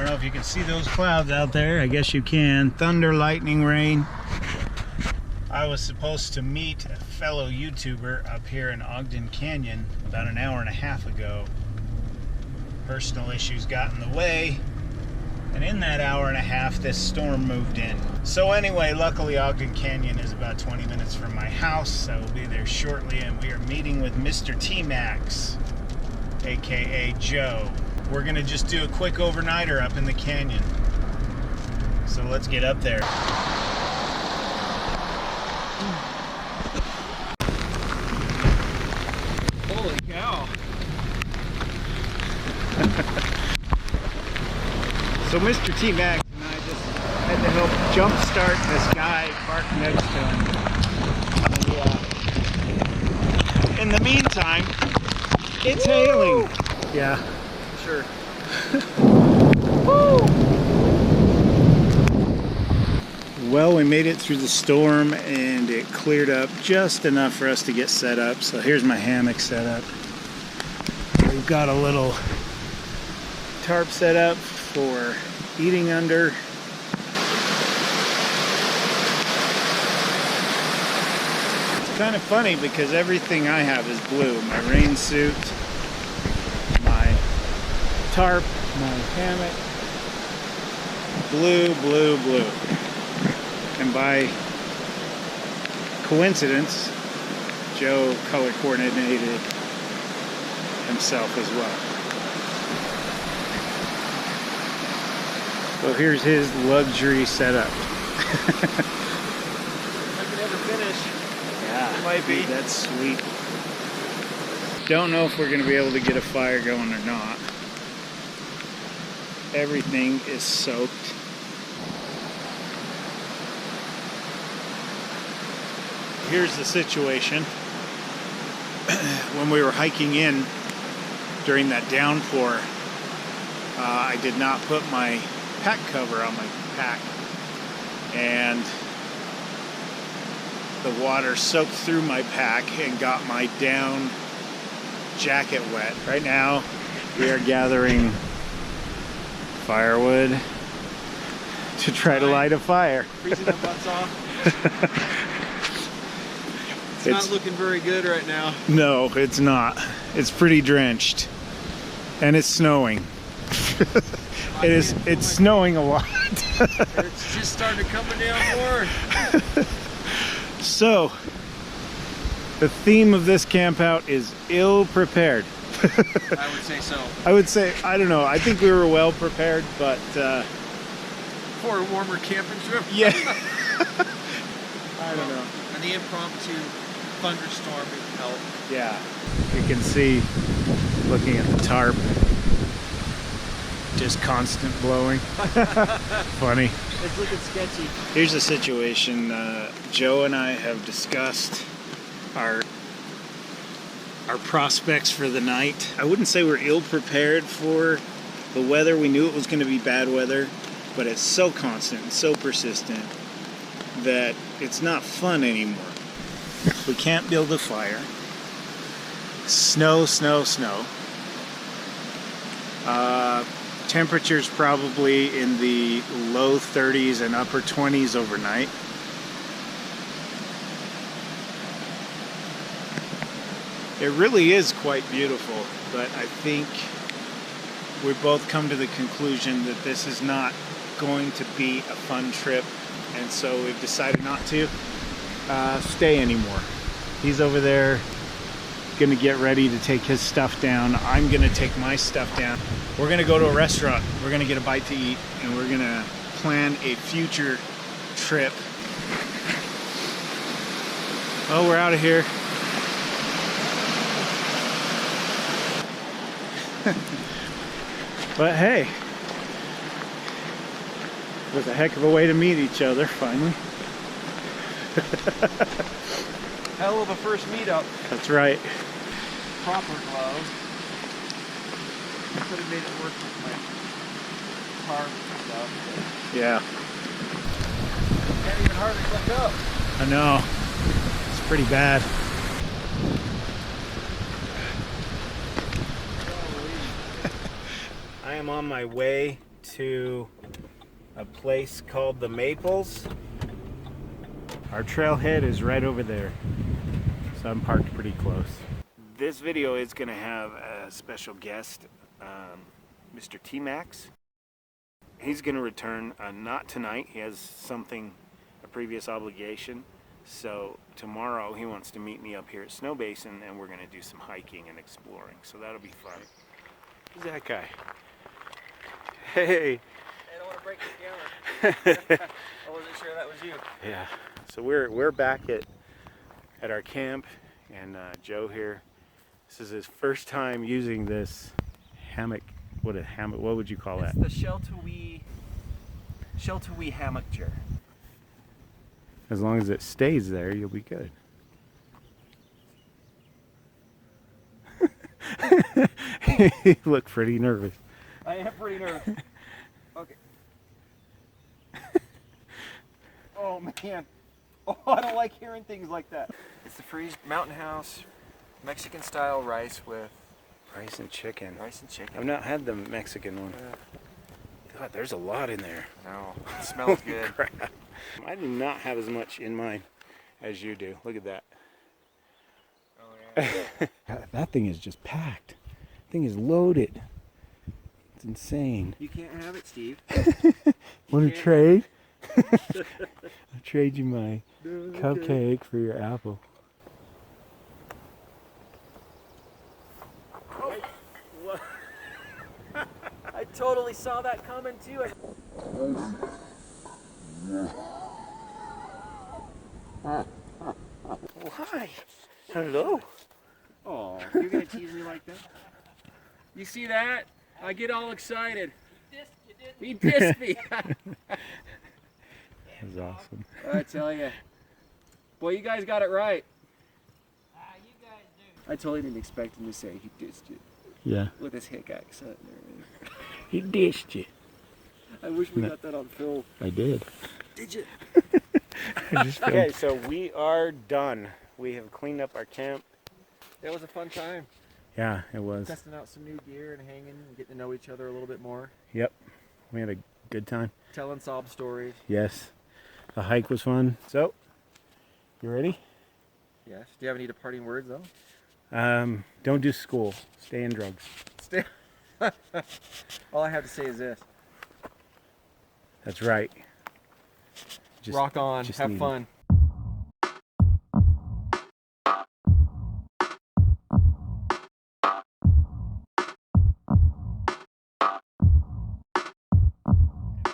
don't know if you can see those clouds out there. I guess you can. Thunder, lightning, rain. I was supposed to meet a fellow YouTuber up here in Ogden Canyon about an hour and a half ago. Personal issues got in the way, and in that hour and a half this storm moved in. So anyway, luckily Ogden Canyon is about 20 minutes from my house. I will be there shortly, and we are meeting with Mr. T-Max, aka Joe. We're gonna just do a quick overnighter up in the canyon. So let's get up there. Holy cow. So Mr. T-Max and I just had to help jumpstart this guy parked next to him. And, in the meantime, it's hailing. Yeah. Sure. Woo! Well, we made it through the storm and it cleared up just enough for us to get set up. So here's my hammock set up. We've got a little tarp set up for eating under. It's kind of funny because everything I have is blue. My rain suit, my tarp, my hammock, blue, blue, blue. And by coincidence, Joe color coordinated himself as well. So here's his luxury setup. If I can ever finish. Yeah, it might be. That's sweet. Don't know if we're going to be able to get a fire going or not. Everything is soaked. Here's the situation. When we were hiking in during that downpour, I did not put my pack cover on my pack, and the water soaked through my pack and got my down jacket wet. Right now we are gathering firewood to try to light a fire. Freezing our butts off. It's not looking very good right now. No, it's not. It's pretty drenched. And it's snowing. It's snowing a lot. It's just starting to come down more. So, the theme of this camp out is ill prepared. I would say so. I would say, I don't know, I think we were well prepared, but For a warmer camping trip? yeah. I don't know. And the impromptu thunderstorm would help. Yeah. You can see, looking at the tarp, just constant blowing. Funny. It's looking sketchy. Here's the situation. Joe and I have discussed our prospects for the night. I wouldn't say we're ill prepared for the weather. We knew it was going to be bad weather, but it's so constant and so persistent that it's not fun anymore. We can't build a fire. Snow, snow, snow. Temperatures probably in the low 30s and upper 20s overnight. It really is quite beautiful, but I think we both come to the conclusion that this is not going to be a fun trip, and so we've decided not to stay anymore. He's over there gonna get ready to take his stuff down. I'm gonna take my stuff down. We're gonna go to a restaurant. We're gonna get a bite to eat, and we're gonna plan a future trip. Oh, we're out of here. But hey, it was a heck of a way to meet each other finally. Hell of a first meetup. That's right. Proper gloves. I could have made it work with my tarp and stuff. Yeah. Can't even hardly look up. I know. It's pretty bad. I am on my way to a place called the Maples. Our trailhead is right over there, so I'm parked pretty close. This video is going to have a special guest, Mr. T-Max. He's going to return, not tonight. He has something, a previous obligation. So tomorrow he wants to meet me up here at Snow Basin, and we're going to do some hiking and exploring. So that'll be fun. Who's that guy? Hey. I don't want to break the camera. I wasn't sure that was you. Yeah. So we're back at our camp, and Joe here. This is his first time using this hammock. What would you call that? It's the Sheltowee hammock chair. As long as it stays there, you'll be good. You look pretty nervous. I am pretty nervous. Okay. Oh man. Oh, I don't like hearing things like that. It's the Freeze Mountain House, Mexican style rice with Rice and chicken. rice and chicken. I've not had the Mexican one. God, there's a lot in there. No, it smells good. Crap. I do not have as much in mine as you do. Look at that. Oh yeah. That thing is just packed. That thing is loaded. It's insane. You can't have it, Steve. Want to can't. trade? I'll trade you my cupcake for your apple. What? I totally saw that coming too. Why? Hello. Oh, you're gonna tease me like that? You see that? I get all excited. He dissed me. That was awesome. I tell you. Boy, you guys got it right. You guys do. I totally didn't expect him to say he dissed you Yeah. with his hick accent and everything. He dished you. I wish we got that on film. I did. Did you? Okay, so we are done. We have cleaned up our camp. That was a fun time. Yeah, it was. Testing out some new gear and hanging and getting to know each other a little bit more. Yep. We had a good time. Telling sob stories. Yes. The hike was fun. So, you ready? Yes. Do you have any departing words though? Don't do school. Stay in drugs. Stay. All I have to say is this. That's right. Rock on. just Have need- fun.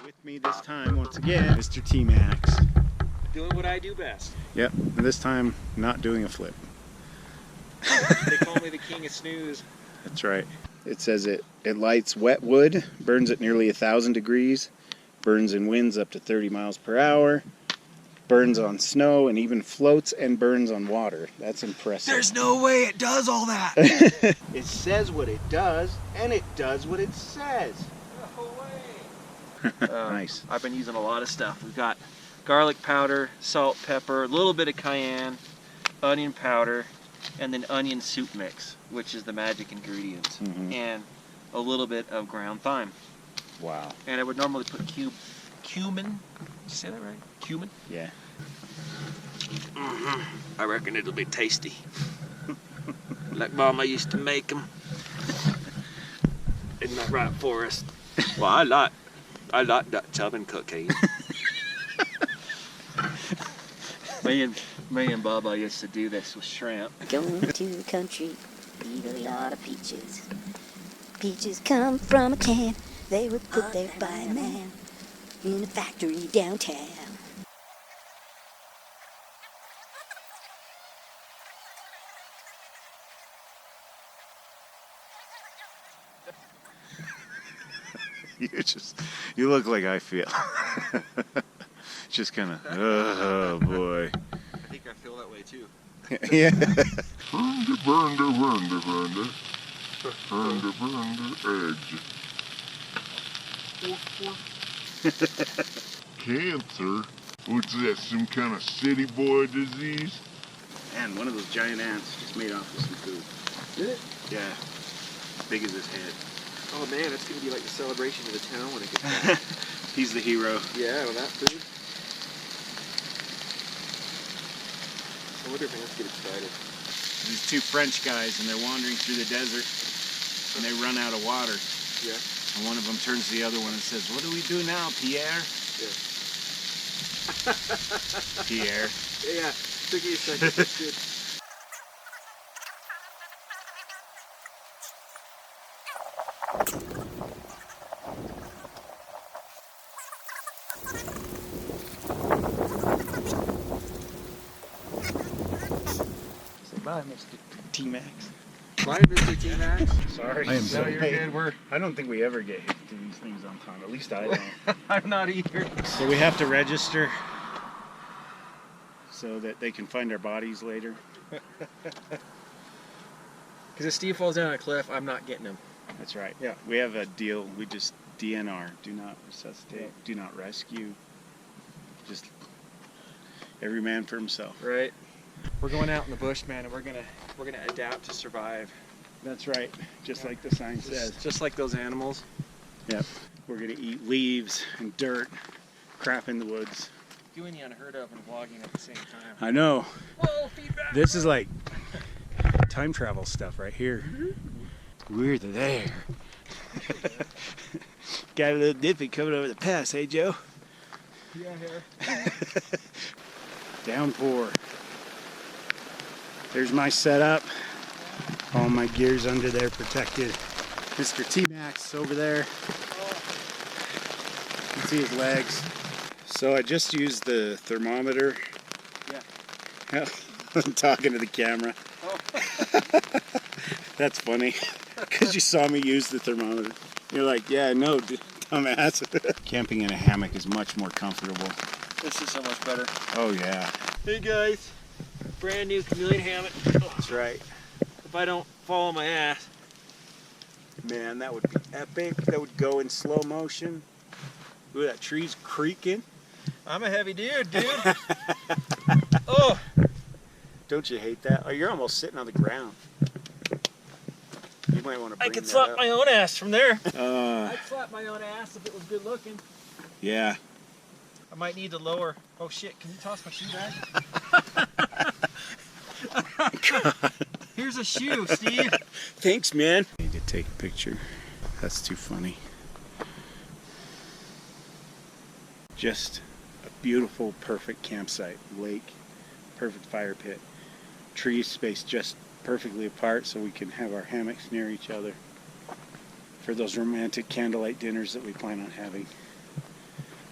With me this time, once again, Mr. T-Max. Doing what I do best. Yep. And this time, not doing a flip. They call me the king of snooze. That's right. It says it lights wet wood, burns at nearly 1,000 degrees, burns in winds up to 30 miles per hour, burns on snow, and even floats and burns on water. That's impressive. There's no way it does all that. It says what it does, and it does what it says. No way. Nice. I've been using a lot of stuff. We've got garlic powder, salt, pepper, a little bit of cayenne, onion powder, and then onion soup mix, which is the magic ingredient, and a little bit of ground thyme. Wow. And I would normally put cumin. Did you say that right? Cumin? Yeah. I reckon it'll be tasty. Like Mama used to make them. Isn't that right, Forrest? Well, I like Dutch oven cookies. Me and Bubba used to do this with shrimp. Going to the country, eat a lot of peaches. Peaches come from a can, they were put there by a man in a factory downtown. You look like I feel. Just kind of, oh boy. I think I feel that way too. Yeah. Cancer? What's that, some kind of city boy disease? And one of those giant ants just made off with some food. Did it? Yeah. As big as his head. Oh man, that's gonna be like the celebration of the town when it gets back. He's the hero. Yeah, with that food. I wonder if ants get excited. These two French guys, and they're wandering through the desert, and they run out of water. Yeah. And one of them turns to the other one and says, "What do we do now, Pierre?" Yeah. Pierre. Yeah. Took you a second. That's good. Say bye, Mr. T-Max. Bye, Mr. T-Max. Sorry. I am No, so you're good. I don't think we ever get hit to these things on time. At least I don't. I'm not either. So we have to register so that they can find our bodies later. Because if Steve falls down a cliff, I'm not getting him. That's right. Yeah. We have a deal. We just DNR. Do not resuscitate. Do not rescue. Just every man for himself. Right. We're going out in the bush, man, and we're gonna adapt to survive. That's right. Just like the sign says. Just like those animals. Yep. We're gonna eat leaves and dirt, crap in the woods. Doing the unheard of and vlogging at the same time. I know. Whoa, feedback! This is like time travel stuff right here. We're there. Got a little dippy coming over the pass, hey Joe? Yeah, here. Downpour. There's my setup. All my gear's under there protected. Mr. T-Max over there. You can see his legs. So I just used the thermometer. Yeah. I'm talking to the camera. Oh. That's funny. Because you saw me use the thermometer. You're like, yeah, no, dumbass. Camping in a hammock is much more comfortable. This is so much better. Oh, yeah. Hey guys, brand new chameleon hammock. That's right. If I don't fall on my ass. Man, that would be epic. That would go in slow motion. Ooh, that tree's creaking. I'm a heavy dude. Oh, Don't you hate that? Oh, you're almost sitting on the ground. You might want to bring I could that slap up. my own ass from there. Uh, I'd slap my own ass if it was good looking. yeah. I might need to lower. Oh shit, can you toss my shoe bag? Here's a shoe, Steve. Thanks, man. I need to take a picture. That's too funny. Just a beautiful, perfect campsite. Lake, perfect fire pit. Trees spaced just perfectly apart so we can have our hammocks near each other for those romantic candlelight dinners that we plan on having.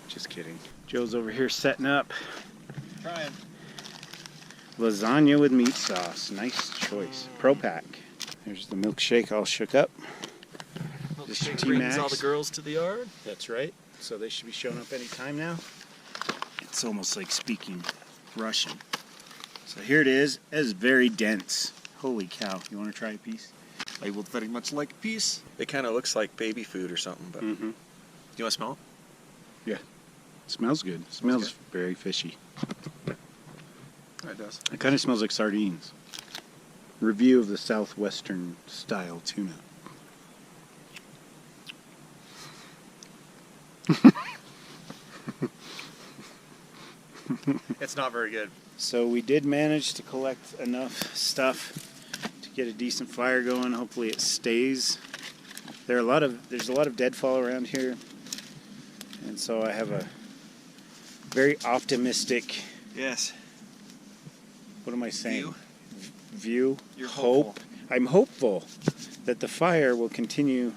Just kidding. Joe's over here setting up. Trying. Lasagna with meat sauce. Nice choice. Pro Pack. There's the milkshake all shook up. Milkshake T-Max. brings all the girls to the yard. That's right. So they should be showing up any time now. It's almost like speaking Russian. So here it is. It is very dense. Holy cow. You want to try a piece? I would very much like a piece. It kind of looks like baby food or something, but Mm-hmm. you want to smell it? Smells good. Smells very fishy. It does. It kind of smells like sardines. Review of the southwestern style tuna. It's not very good. So we did manage to collect enough stuff to get a decent fire going. Hopefully it stays. There's a lot of deadfall around here. And so I have a very optimistic, Yes. what am I saying? View? View. You're Hope. hopeful. I'm hopeful that the fire will continue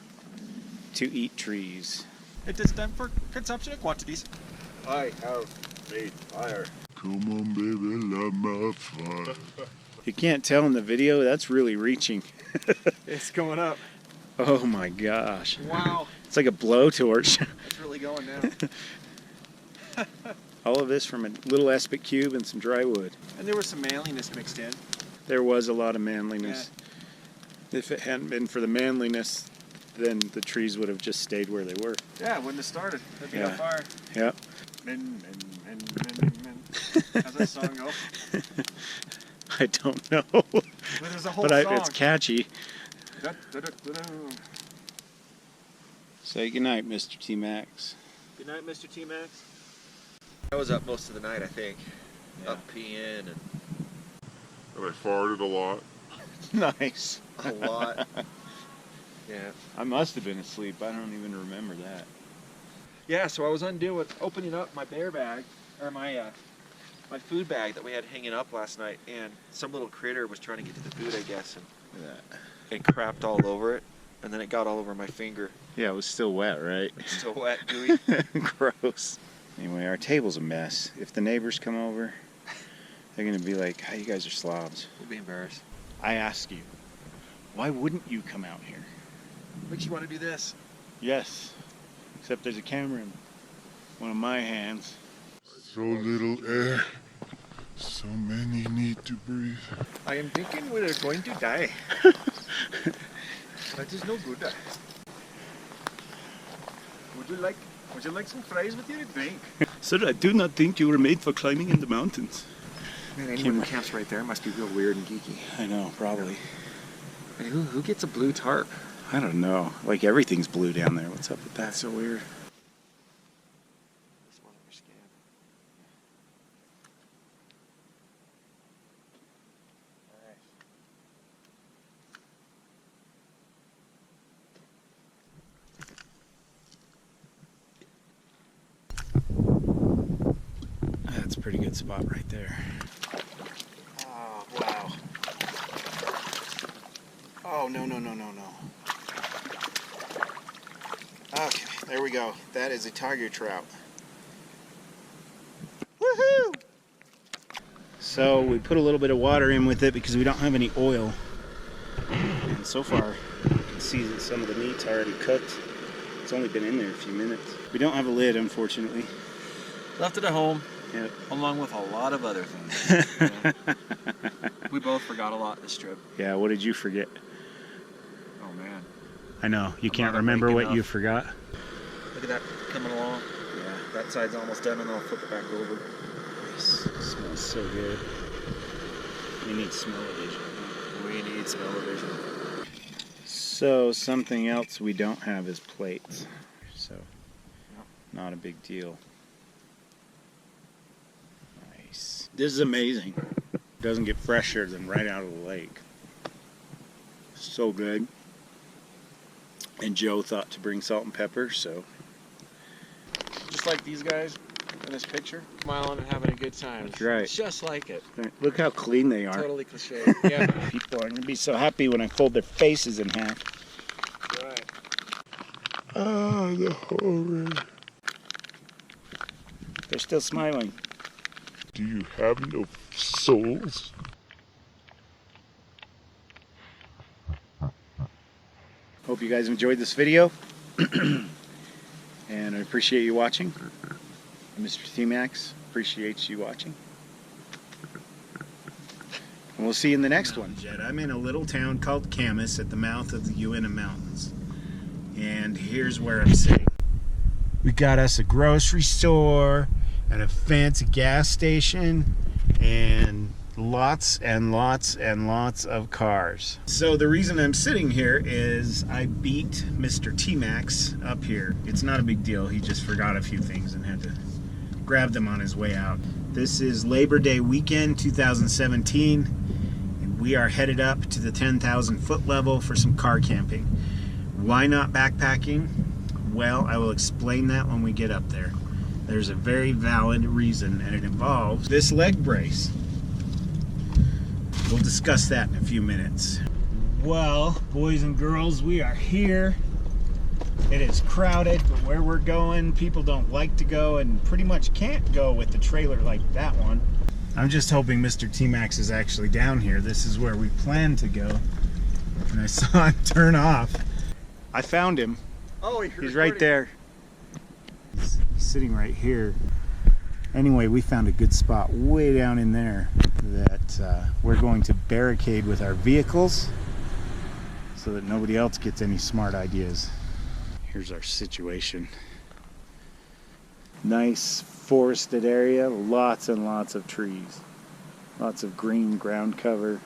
to eat trees. It is time for consumption of quantities. I have made fire. Come on, baby, light my fire. You can't tell in the video, that's really reaching. It's going up. Oh my gosh. Wow, It's like a blowtorch. it's really going now. All of this from a little aspic cube and some dry wood. And there was some manliness mixed in. There was a lot of manliness. If it hadn't been for the manliness, then the trees would have just stayed where they were. Yeah, it wouldn't have started. That'd be Yeah. on fire. Yep. Men. How's that song go? I don't know. Well, there's a whole But song. it's catchy. Da-da-da-da-da. Say goodnight, Mr. T-Max. Good night, Mr. T-Max. I was up most of the night, I think. Yeah. Up peeing and And I farted a lot. Nice. a lot. Yeah. I must have been asleep. I don't even remember that. Yeah, so I was opening up my bear bag, or my food bag that we had hanging up last night, and some little critter was trying to get to the food, I guess, and crapped all over it, and then it got all over my finger. Yeah, it was still wet, right? Still wet, gooey. Gross. Anyway, our table's a mess. If the neighbors come over, they're gonna be like, "Oh, you guys are slobs." We'll be embarrassed. I ask you, why wouldn't you come out here? Makes you want to do this. Yes, except there's a camera in one of my hands. So little air. So many need to breathe. I am thinking we are going to die. That is no good. Would you like some fries with your drink? Sir, I do not think you were made for climbing in the mountains. Man, anyone who camps right there must be real weird and geeky. I know, probably. And who gets a blue tarp? I don't know. Like everything's blue down there. What's up with that? That's so weird. That's a pretty good spot right there. Oh, wow. Oh, no. Okay, there we go. That is a tiger trout. Woohoo! So we put a little bit of water in with it because we don't have any oil. And so far, you can see that some of the meat's already cooked. It's only been in there a few minutes. We don't have a lid, unfortunately. Left it at home, Yep. along with a lot of other things. We both forgot a lot this trip. Yeah, what did you forget? Oh, man. I know, you I'm can't not remember awake what enough. you forgot. Look at that coming along. Yeah. That side's almost done, and then I'll flip it back over. Nice. Smells so good. We need smell-o-vision. We need smell-o-vision. So something else we don't have is plates. So not a big deal. Nice. This is amazing. Doesn't get fresher than right out of the lake. So good. And Joe thought to bring salt and pepper, so Just like these guys in this picture, smiling and having a good time. That's right. It's just like it. look how clean they are. Totally cliche. Yeah. People are going to be so happy when I fold their faces in half. Right. Ah, the horror. They're still smiling. Do you have no souls? Hope you guys enjoyed this video. And I appreciate you watching. Mr. T-Max appreciates you watching. And we'll see you in the next one. I'm in a little town called Camas at the mouth of the Uinta Mountains. And here's where I'm sitting. We got us a grocery store and a fancy gas station and lots and lots and lots of cars. So the reason I'm sitting here is I beat Mr. T-Max up here. It's not a big deal. He just forgot a few things and had to grab them on his way out. This is Labor Day weekend 2017 and we are headed up to the 10,000 foot level for some car camping. Why not backpacking? Well, I will explain that when we get up there. There's a very valid reason and it involves this leg brace. We'll discuss that in a few minutes. Well, boys and girls, we are here. It is crowded, but where we're going, people don't like to go and pretty much can't go with a trailer like that one. I'm just hoping Mr. T-Max is actually down here. This is where we plan to go. And I saw him turn off. I found him. Oh, He's right there. He's sitting right here. Anyway, we found a good spot way down in there that we're going to barricade with our vehicles so that nobody else gets any smart ideas. Here's our situation. Nice forested area, lots and lots of trees. Lots of green ground cover.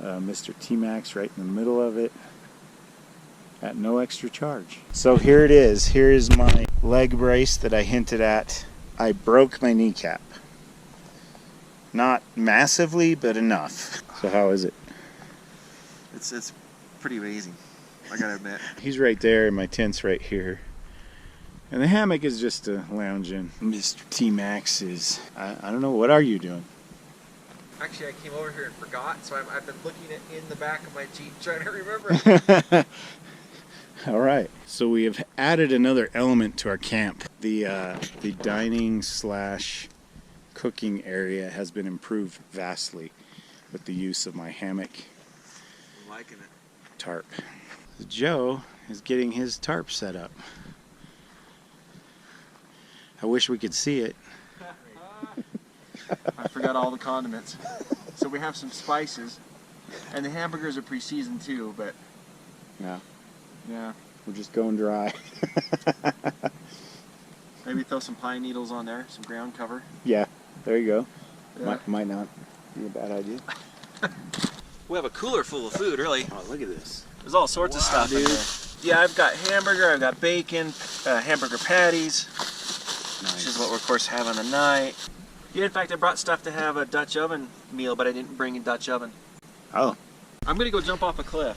Mr. T-Max right in the middle of it. at no extra charge. So here it is. Here is my leg brace that I hinted at. I broke my kneecap. Not massively, but enough. So how is it? It's pretty amazing, I gotta admit. He's right there, and my tent's right here. And the hammock is just a lounge in. Mr. T-Max is, I don't know, what are you doing? Actually, I came over here and forgot, so I've been looking in the back of my Jeep trying to remember. All right. So we have added another element to our camp. The dining slash cooking area has been improved vastly with the use of my hammock I'm liking it. tarp. Joe is getting his tarp set up. I wish we could see it. I forgot all the condiments. So we have some spices, and the hamburgers are pre-seasoned too, but Yeah, yeah. we're just going dry. Maybe throw some pine needles on there, some ground cover. Yeah, there you go. Yeah. Might not be a bad idea. We have a cooler full of food, really. Oh, look at this. There's all sorts of stuff in there. Yeah, I've got hamburger, I've got bacon, hamburger patties, which is what we're of course having tonight. Yeah, in fact, I brought stuff to have a Dutch oven meal, but I didn't bring a Dutch oven. Oh. I'm gonna go jump off a cliff.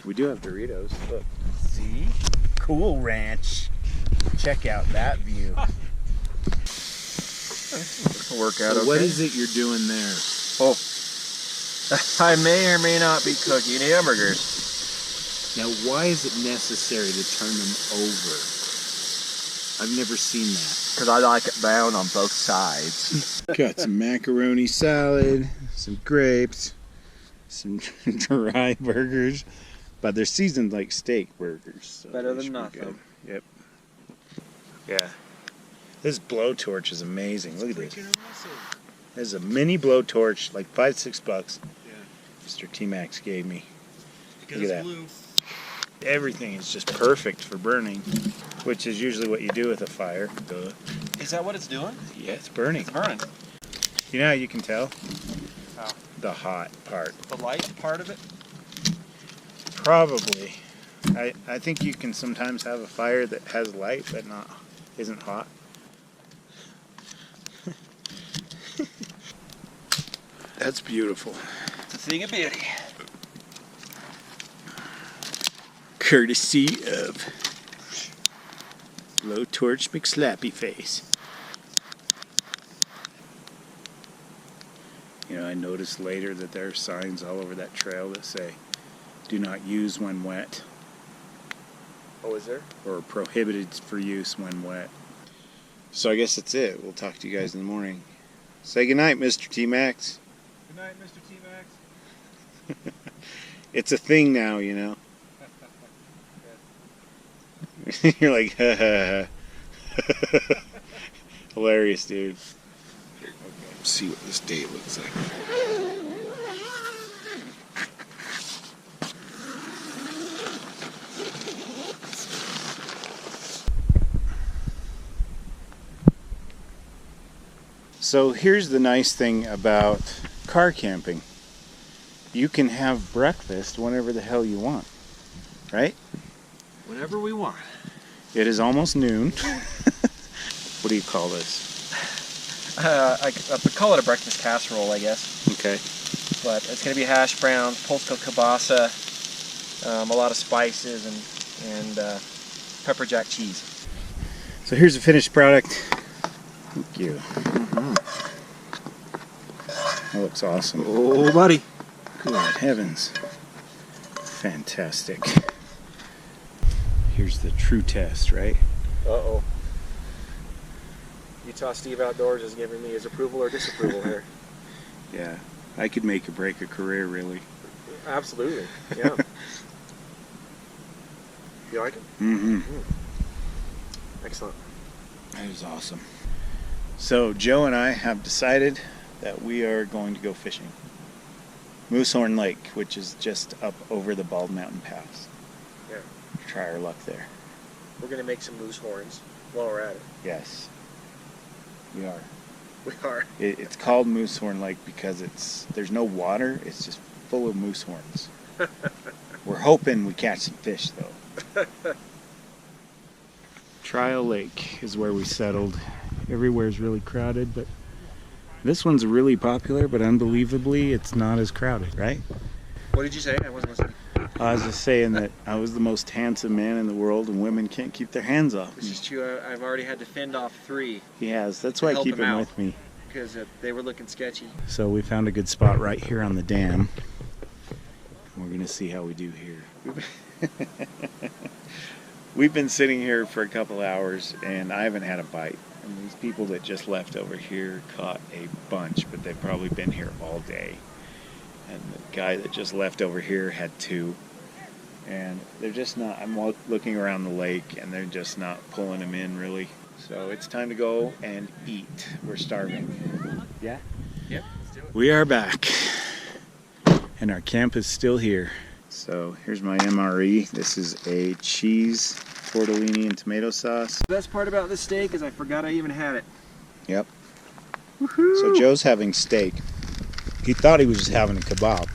We do have Doritos. Look. See? Cool Ranch. Check out that view. Work out So what is it you're doing there? Oh, I may or may not be cooking hamburgers. Now, why is it necessary to turn them over? I've never seen that. Because I like it brown on both sides. Got some macaroni salad, some grapes, some dry burgers, but they're seasoned like steak burgers. So Better they than should be nothing. good. Yep. Yeah. This blowtorch is amazing. Look at this. This is a mini blowtorch, like $5-6. Yeah. Mr. T-Max gave me. Because Look at it's that. blue. Everything is just perfect for burning, which is usually what you do with a fire. Duh. Is that what it's doing? Yeah, it's burning. It's burning. You know how you can tell? How? The hot part. The light part of it? Probably. I think you can sometimes have a fire that has light but isn't hot. That's beautiful. It's a thing of beauty. Courtesy of Blowtorch McSlappy Face. You know, I noticed later that there are signs all over that trail that say, "Do not use when wet," Oh, is there? or "prohibited for use when wet." So I guess that's it. We'll talk to you guys in the morning. Say goodnight, Mr. T-Max. Good night, Mr. T-Max. It's a thing now, you know. You're like, ha ha ha. Hilarious, dude. Let's see what this day looks like. So here's the nice thing about car camping. You can have breakfast whenever the hell you want, right? Whenever we want. It is almost noon. What do you call this? I call it a breakfast casserole, I guess. Okay. But it's going to be hash browns, polska kielbasa, a lot of spices, and pepper jack cheese. So here's the finished product. Thank you. That looks awesome. Oh, buddy. Good heavens. Fantastic. Here's the true test, right? Uh-oh. Utah Steve Outdoors is giving me his approval or disapproval here. Yeah. I could make or break a career, really. Absolutely. Yeah. You like it? Mm-hmm. Excellent. That is awesome. So Joe and I have decided that we are going to go fishing. Moosehorn Lake, which is just up over the Bald Mountain Pass. Yeah. Try our luck there. We're going to make some moose horns while we're at it. Yes. We are. We are. It's called Moosehorn Lake because there's no water, it's just full of moose horns. We're hoping we catch some fish though. Trial Lake is where we settled. Everywhere's really crowded, but this one's really popular, but unbelievably it's not as crowded, right? What did you say? I wasn't listening. I was just saying that I was the most handsome man in the world and women can't keep their hands off This me. is true. I've already had to fend off 3 He has. That's why I help keep him him out. with me. because they were looking sketchy. So we found a good spot right here on the dam. We're gonna see how we do here. We've been sitting here for a couple hours and I haven't had a bite. And these people that just left over here caught a bunch, but they've probably been here all day. And the guy that just left over here had 2. And they're just not, I'm looking around the lake and they're just not pulling them in really. So it's time to go and eat. We're starving. Yeah? Yep, let's do it. We are back. And our camp is still here. So here's my MRE. This is a cheese, tortellini, and tomato sauce. The best part about this steak is I forgot I even had it. Yep. So Joe's having steak. He thought he was just having a kebab.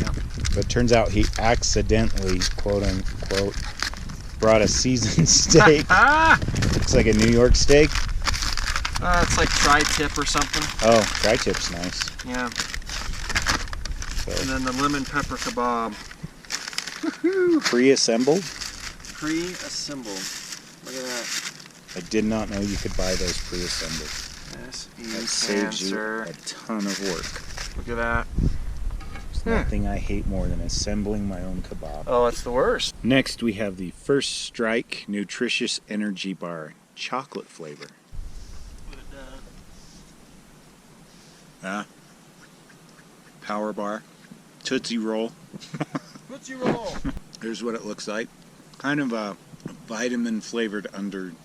Yep. But it turns out he accidentally, quote unquote, brought a seasoned steak. Looks like a New York steak. It's like tri-tip or something. Oh, tri-tip's nice. Yeah. So And then the lemon pepper kebab. pre-assembled. Pre-assembled. Look at that. I did not know you could buy those pre-assembled. Yes, That you can, saves you sir. a ton of work. Look at that. There's nothing I hate more than assembling my own kebab. Oh, it's the worst. Next, we have the First Strike Nutritious Energy Bar, chocolate flavor. Power bar, Tootsie Roll. Tootsie Roll. Here's what it looks like. Kind of a vitamin flavored undertone.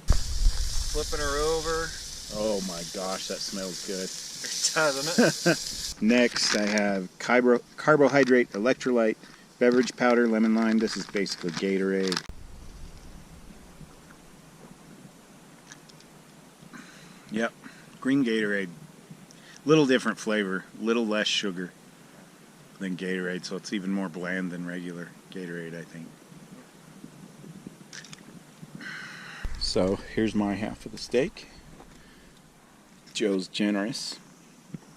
Flipping her over. Oh my gosh, that smells good. It does, doesn't it? Next, I have carbohydrate electrolyte beverage powder, lemon lime. This is basically Gatorade. Yep, green Gatorade. Little different flavor, little less sugar than Gatorade, so it's even more bland than regular Gatorade, I think. So here's my half of the steak. Joe's generous.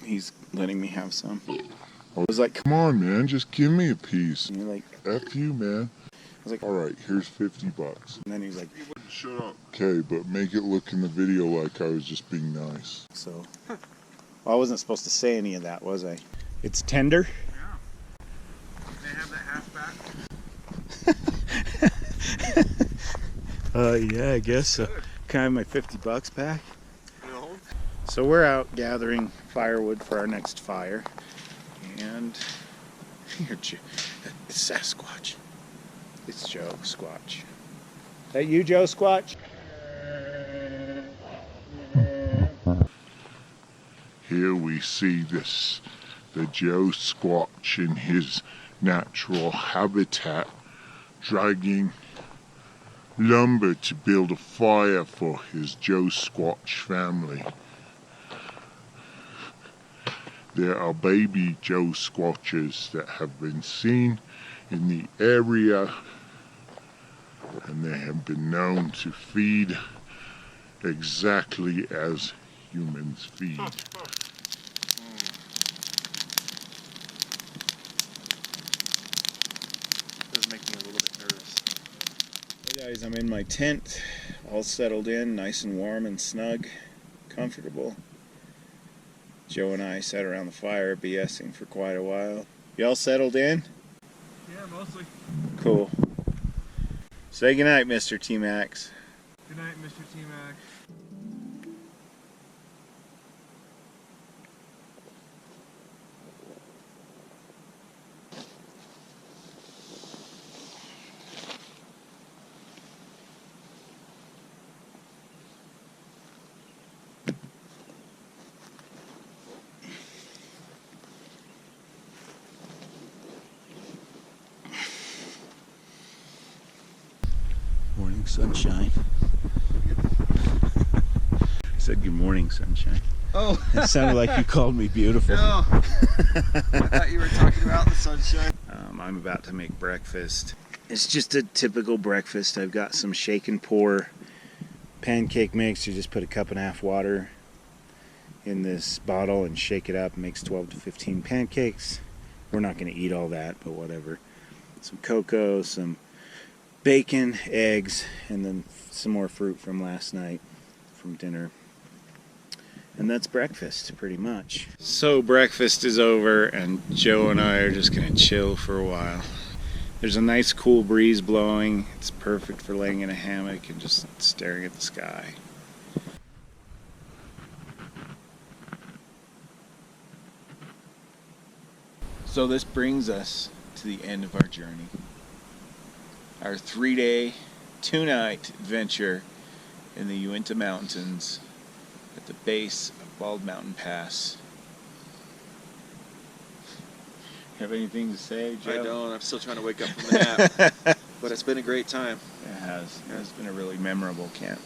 He's letting me have some. I was like, Come on, man, just give me a piece. and you're like, F you, man. I was like, All right, here's $50. and then he's like, Shut up. Okay, but make it look in the video like I was just being nice. so. Well, I wasn't supposed to say any of that, was I? It's tender. Yeah. They have that half back. Yeah, I guess so. Can I have my $50 back? No. So we're out gathering firewood for our next fire, and here, it's Sasquatch. It's Joe Squatch. That you, Joe Squatch? Here we see the Joe Squatch in his natural habitat, dragging lumber to build a fire for his Joe Squatch family. There are baby Joe Squatches that have been seen in the area, and they have been known to feed exactly as humans feed. Does make me a little bit nervous. Hey guys, I'm in my tent, all settled in, nice and warm and snug, comfortable. Joe and I sat around the fire BSing for quite a while. Y'all settled in? Yeah, mostly. Cool. Say goodnight, Mr. T-Max. Good night, Mr. T-Mac. Morning sunshine. I said good morning sunshine. Oh. It sounded like you called me beautiful. No. I thought you were talking about the sunshine. I'm I'm about to make breakfast. It's just a typical breakfast. I've got some shake and pour pancake mix. You just put a cup and a half water in this bottle and shake it up. It makes 12 to 15 pancakes. We're not going to eat all that, but whatever. Some cocoa, some bacon, eggs, and then some more fruit from last night from dinner. And that's breakfast, pretty much. So breakfast is over, and Joe and I are just going to chill for a while. There's a nice cool breeze blowing. It's perfect for laying in a hammock and just staring at the sky. So this brings us to the end of our journey. Our 3-day, 2-night adventure in the Uinta Mountains at the base of Bald Mountain Pass. Have anything to say, Joe? I don't. I'm still trying to wake up from the nap. But it's been a great time. It has. It's been a really memorable camp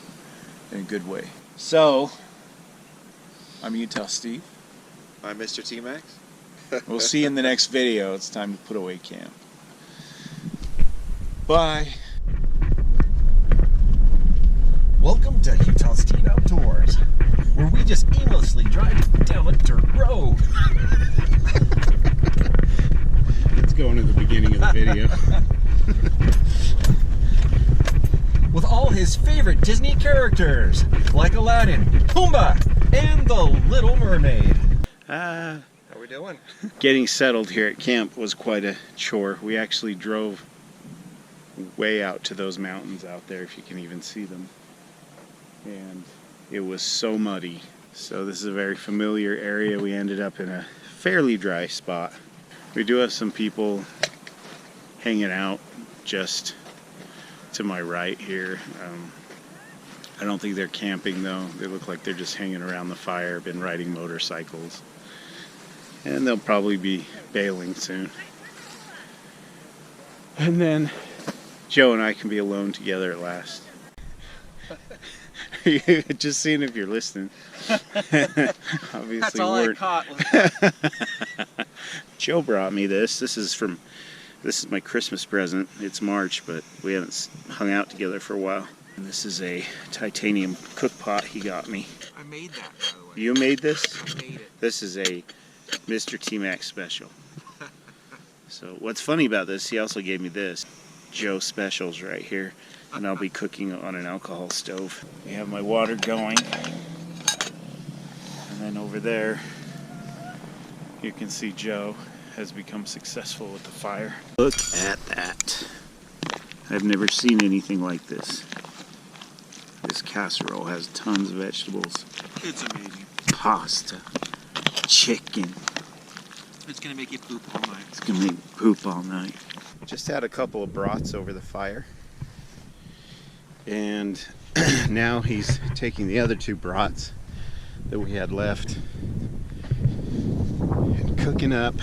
in a good way. So, I'm Utah Steve. I'm Mr. T-Max. We'll see you in the next video. It's time to put away camp. Bye. Welcome to Utah's Teen Outdoors, where we just aimlessly drive down a dirt road. Let's go into the beginning of the video. With all his favorite Disney characters, like Aladdin, Pumbaa, and the Little Mermaid. How we doing? Getting settled here at camp was quite a chore. We actually drove way out to those mountains out there, if you can even see them. And it was so muddy. So this is a very familiar area. We ended up in a fairly dry spot. We do have some people hanging out just to my right here. I don't think they're camping though. They look like they're just hanging around the fire, been riding motorcycles. And they'll probably be bailing soon. And then Joe and I can be alone together at last. Just seeing if you're listening. Obviously That's all weren't. I caught. Joe brought me this. This is my Christmas present. It's March, but we haven't hung out together for a while. And this is a titanium cook pot he got me. I made that, by the way. You made this? I made it. This is a Mr. T-Max special. So what's funny about this, he also gave me this. Joe Specials right here. And I'll be cooking on an alcohol stove. We have my water going. And then over there, you can see Joe has become successful with the fire. Look at that. I've never seen anything like this. This casserole has tons of vegetables. It's amazing. Pasta. Chicken. It's going to make you poop all night. It's gonna make me poop all night. Just had a couple of brats over the fire. And now he's taking the other 2 brats that we had left and cooking up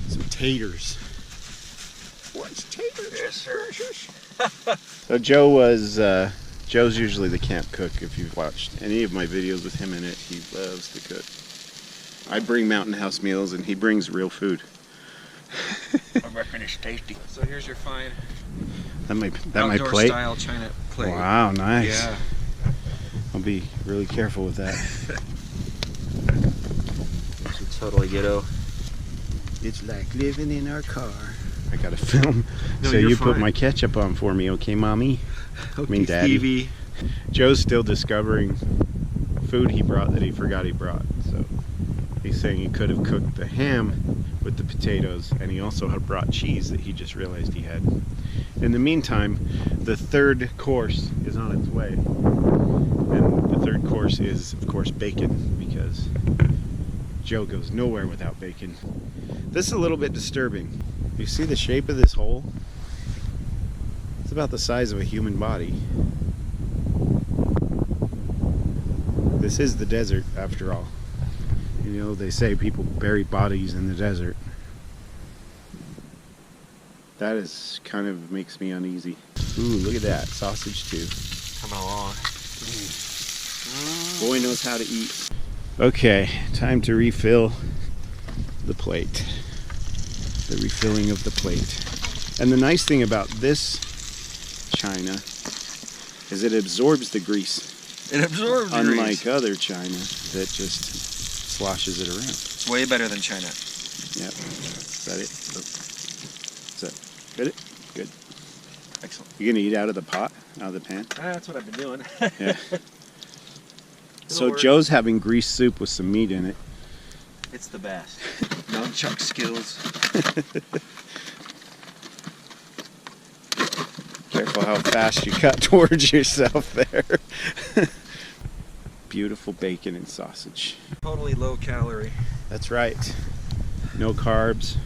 some taters. What's taters? Yes, sir. So Joe's usually the camp cook. If you've watched any of my videos with him in it, he loves to cook. I bring Mountain House meals and he brings real food. I reckon it's tasty. So here's your fine That my outdoor plate. style China plate. Wow, nice. Yeah. I'll be really careful with that. Totally ghetto. It's like living in our car. I gotta film. No, so you're you put fine. my ketchup on for me, okay, mommy? Okay, mean, Daddy. Stevie. Joe's still discovering food he brought that he forgot he brought. So he's saying he could have cooked the ham with the potatoes, and he also had brought cheese that he just realized he had. In the meantime, the 3rd course is on its way. And the 3rd course is, of course, bacon, because Joe goes nowhere without bacon. This is a little bit disturbing. You see the shape of this hole? It's about the size of a human body. This is the desert, after all. You know, they say people bury bodies in the desert. That is kind of makes me uneasy. Ooh, look at that, sausage too. Coming along. Boy knows how to eat. Okay, time to refill the plate. the refilling of the plate. And the nice thing about this china is it absorbs the grease. It absorbs the Unlike grease. other china that just sloshes it around. It's way better than China. Yep. Is that it? Is that good? Good. Excellent. You gonna eat out of the pot, out of the pan? That's what I've been doing. Yeah. So Joe's having grease soup with some meat in it. It's the best. Nunchuck skills. Careful how fast you cut towards yourself there. Beautiful bacon and sausage. Totally low calorie. That's right. No carbs.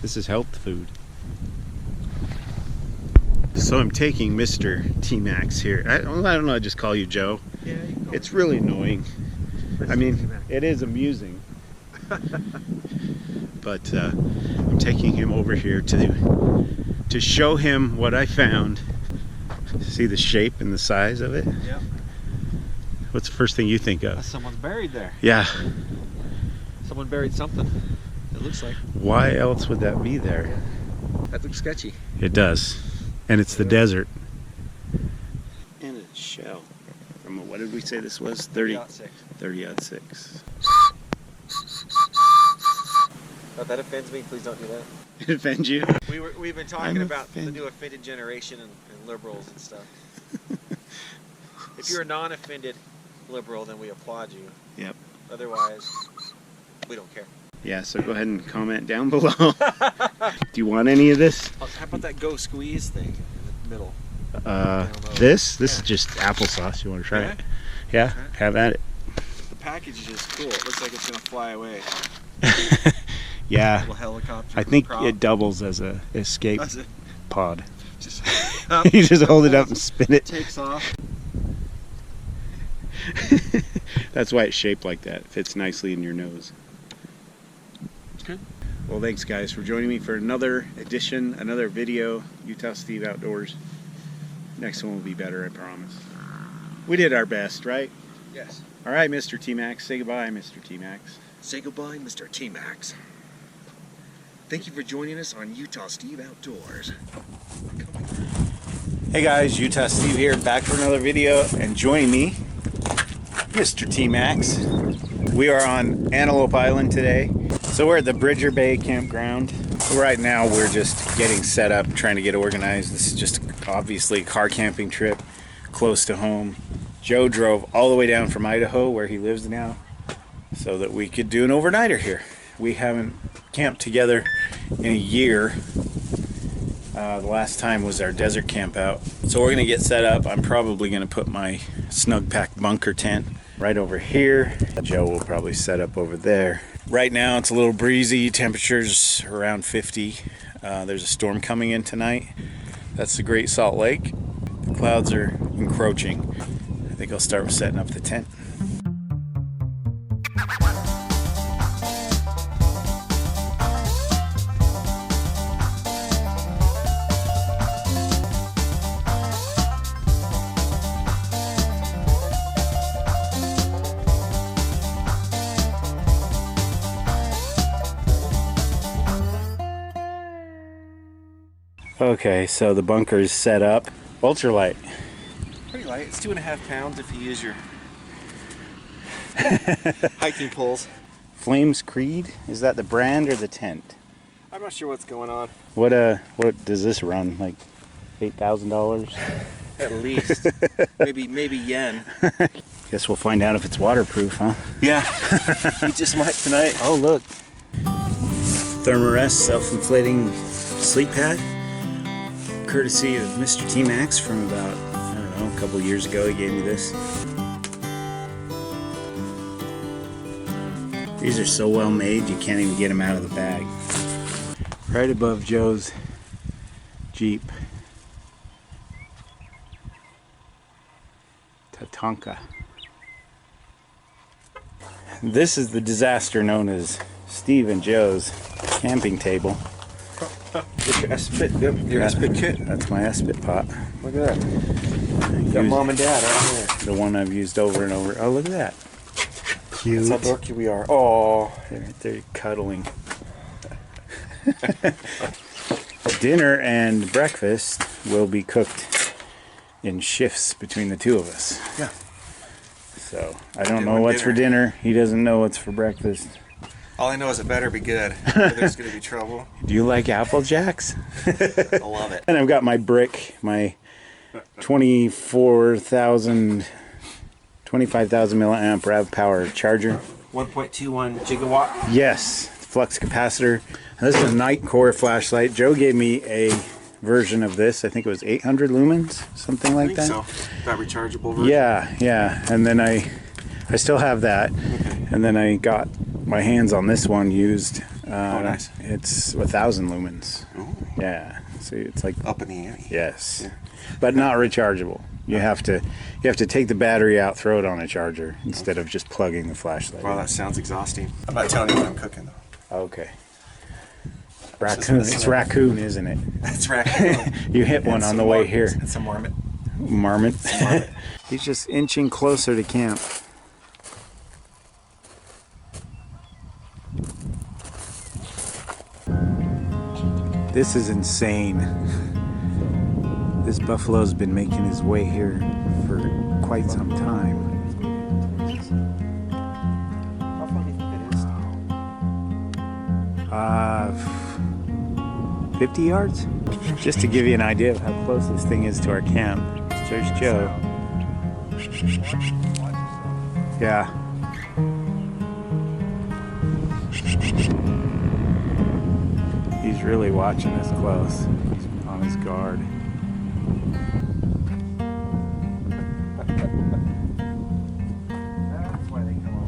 This is health food. So I'm taking Mr. T-Max here. I don't know, I just call you Joe. Yeah, It's really annoying. I mean, it is amusing. But I'm taking him over here to show him what I found. See the shape and the size of it? Yep. What's the first thing you think of? Someone's buried there. Yeah. Someone buried something. It looks like. Why else would that be there? That looks sketchy. It does. And it's the desert. And a shell. From what did we say this was? 30-06. Oh, that offends me. Please don't do that. It offends you? We've been talking I'm about the offended. new offended generation and liberals and stuff. If you're a non-offended liberal, then we applaud you. Yep. Otherwise, we don't care. Yeah, so go ahead and comment down below. Do you want any of this? How about that go squeeze thing in the middle? This Yeah. is just applesauce. You want to try Yeah. it? Yeah, have at it. The package is just cool. It looks like it's gonna fly away. Yeah, Little helicopter. I think prop. it doubles as a escape Does it? pod. Just You just hold it up and spin it. takes off. That's why it's shaped like that. Fits nicely in your nose. Good. Well, thanks guys for joining me for another edition, another video, Utah Steve Outdoors. Next one will be better, I promise. We did our best, right? Yes. All right, Mr. T-Max. Say goodbye, Mr. T-Max. Say goodbye, Mr. T-Max. Thank you for joining us on Utah Steve Outdoors. Hey guys, Utah Steve here, back for another video, and joining me, Mr. T-Max. We are on Antelope Island today. So we're at the Bridger Bay campground. Right now we're just getting set up, trying to get organized. This is just obviously a car camping trip close to home. Joe drove all the way down from Idaho, where he lives now, so that we could do an overnighter here. We haven't camped together in a year. The last time was our desert camp out. So we're gonna get set up. I'm probably gonna put my snug pack bunker tent right over here. Joe will probably set up over there. Right now it's a little breezy, temperatures around 50. There's a storm coming in tonight. That's the Great Salt Lake. The clouds are encroaching. I think I'll start with setting up the tent. Okay, so the bunker is set up. Ultralight. Pretty light. It's 2.5 pounds if you use your hiking poles. Flames Creed? Is that the brand or the tent? I'm not sure what's going on. What does this run? Like $8,000? At least. maybe yen. Guess we'll find out if it's waterproof, huh? Yeah. We just might tonight. Oh, look. Thermarest self-inflating sleep pad. Courtesy of Mr. T-Max from about, I don't know, a couple years ago. He gave me this. These are so well made you can't even get them out of the bag. Right above Joe's Jeep. Tatanka. This is the disaster known as Steve and Joe's camping table. Your S-Pit kit. That's my S-Pit pot. Look at that. Got mom and dad right here. The one I've used over and over. Oh, look at that. Cute. That's how dorky we are. Oh, They're cuddling. Dinner and breakfast will be cooked in shifts between the two of us. Yeah. So I don't know what's for dinner. He doesn't know what's for breakfast. All I know is it better be good, or there's going to be trouble. Do you like Apple Jacks? I love it. And I've got my brick, my 25,000 milliamp rev power charger. 1.21 gigawatt. Yes, flux capacitor. And this is a night core flashlight. Joe gave me a version of this. I think it was 800 lumens, something like that. So that rechargeable version. Yeah. And then I still have that. Okay. And then I got my hands on this one used. Nice. It's 1,000 lumens. Ooh. Yeah. So it's like Up in the ante. yes, Yeah. but not rechargeable. You have to take the battery out, throw it on a charger instead of just plugging the flashlight. Wow, that sounds exhausting. I'm not telling you what I'm cooking though. Okay. Raccoon. It's raccoon, isn't it? It's raccoon. You hit one on the way here. It's a marmot. Marmot. Marmot. He's just inching closer to camp. This is insane. This buffalo's been making his way here for quite some time. How far do you think it is? 50 yards? Just to give you an idea of how close this thing is to our camp. There's Joe. Yeah. He's really watching us close. He's on his guard. That's why they come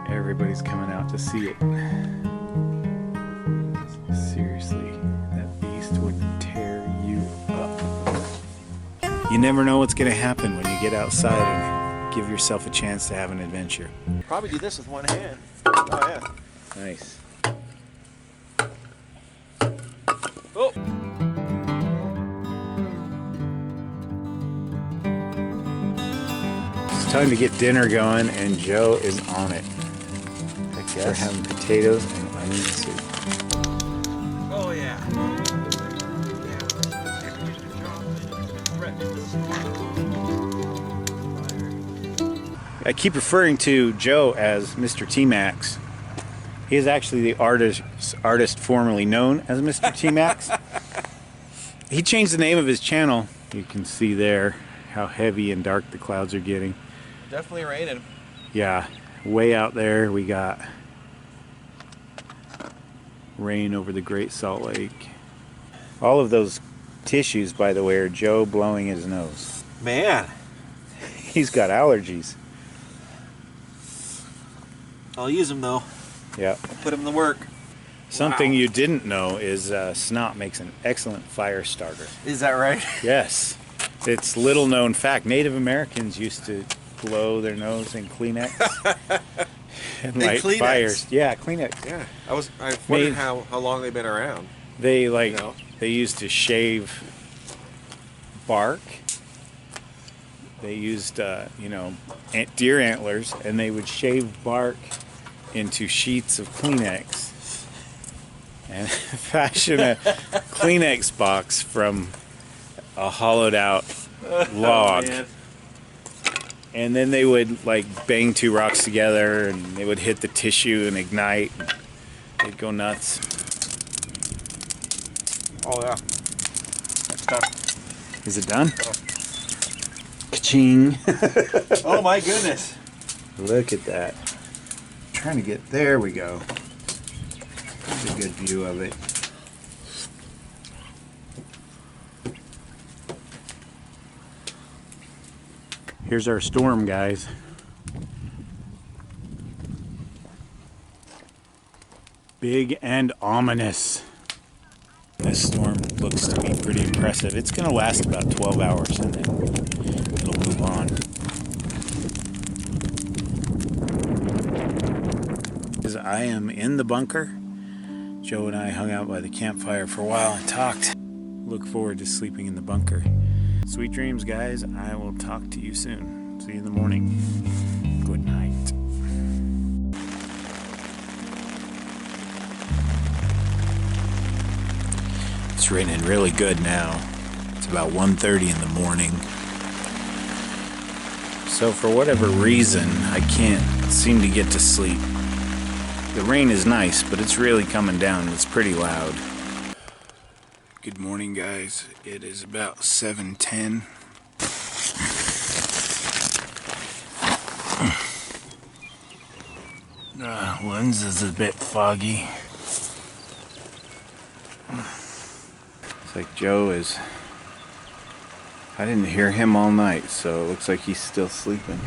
over. Everybody's coming out to see it. Seriously, that beast would tear you up. You never know what's going to happen when you get outside and give yourself a chance to have an adventure. Probably do this with one hand. Oh yeah. Nice. Oh. It's time to get dinner going, and Joe is on it. We're having potatoes and onion soup. Oh yeah. I keep referring to Joe as Mr. T-Max. He is actually the artist formerly known as Mr. T-Max. He changed the name of his channel. You can see there how heavy and dark the clouds are getting. Definitely raining. Yeah, way out there we got rain over the Great Salt Lake. All of those tissues, by the way, are Joe blowing his nose. Man, He's got allergies. I'll use them though. Yeah. Put them to work. Something you didn't know is snot makes an excellent fire starter. Is that right? Yes. It's little known fact. Native Americans used to blow their nose in Kleenex and light Kleenex? fires. Yeah, Kleenex. Yeah. I wondered Made- how long they've been around. They they used to shave bark. They used deer antlers, and they would shave bark into sheets of Kleenex and fashion a Kleenex box from a hollowed out log. man. And then they would like bang two rocks together, and they would hit the tissue and ignite. They'd go nuts. Oh yeah. That's done. Is it done? Ka-ching. Oh my goodness. Look at that. Trying to get, there we go. That's a good view of it. Here's our storm, guys. Big and ominous. This storm looks to be pretty impressive. It's going to last about 12 hours and then it'll move on. As I am in the bunker, Joe and I hung out by the campfire for a while and talked. Look forward to sleeping in the bunker. Sweet dreams, guys. I will talk to you soon. See you in the morning. Good night. It's raining really good now. It's about 1:30 in the morning. So for whatever reason, I can't seem to get to sleep. The rain is nice, but it's really coming down. It's pretty loud. Good morning, guys. It is about 7:10. Lens is a bit foggy. It's like Joe is... I didn't hear him all night, so it looks like he's still sleeping.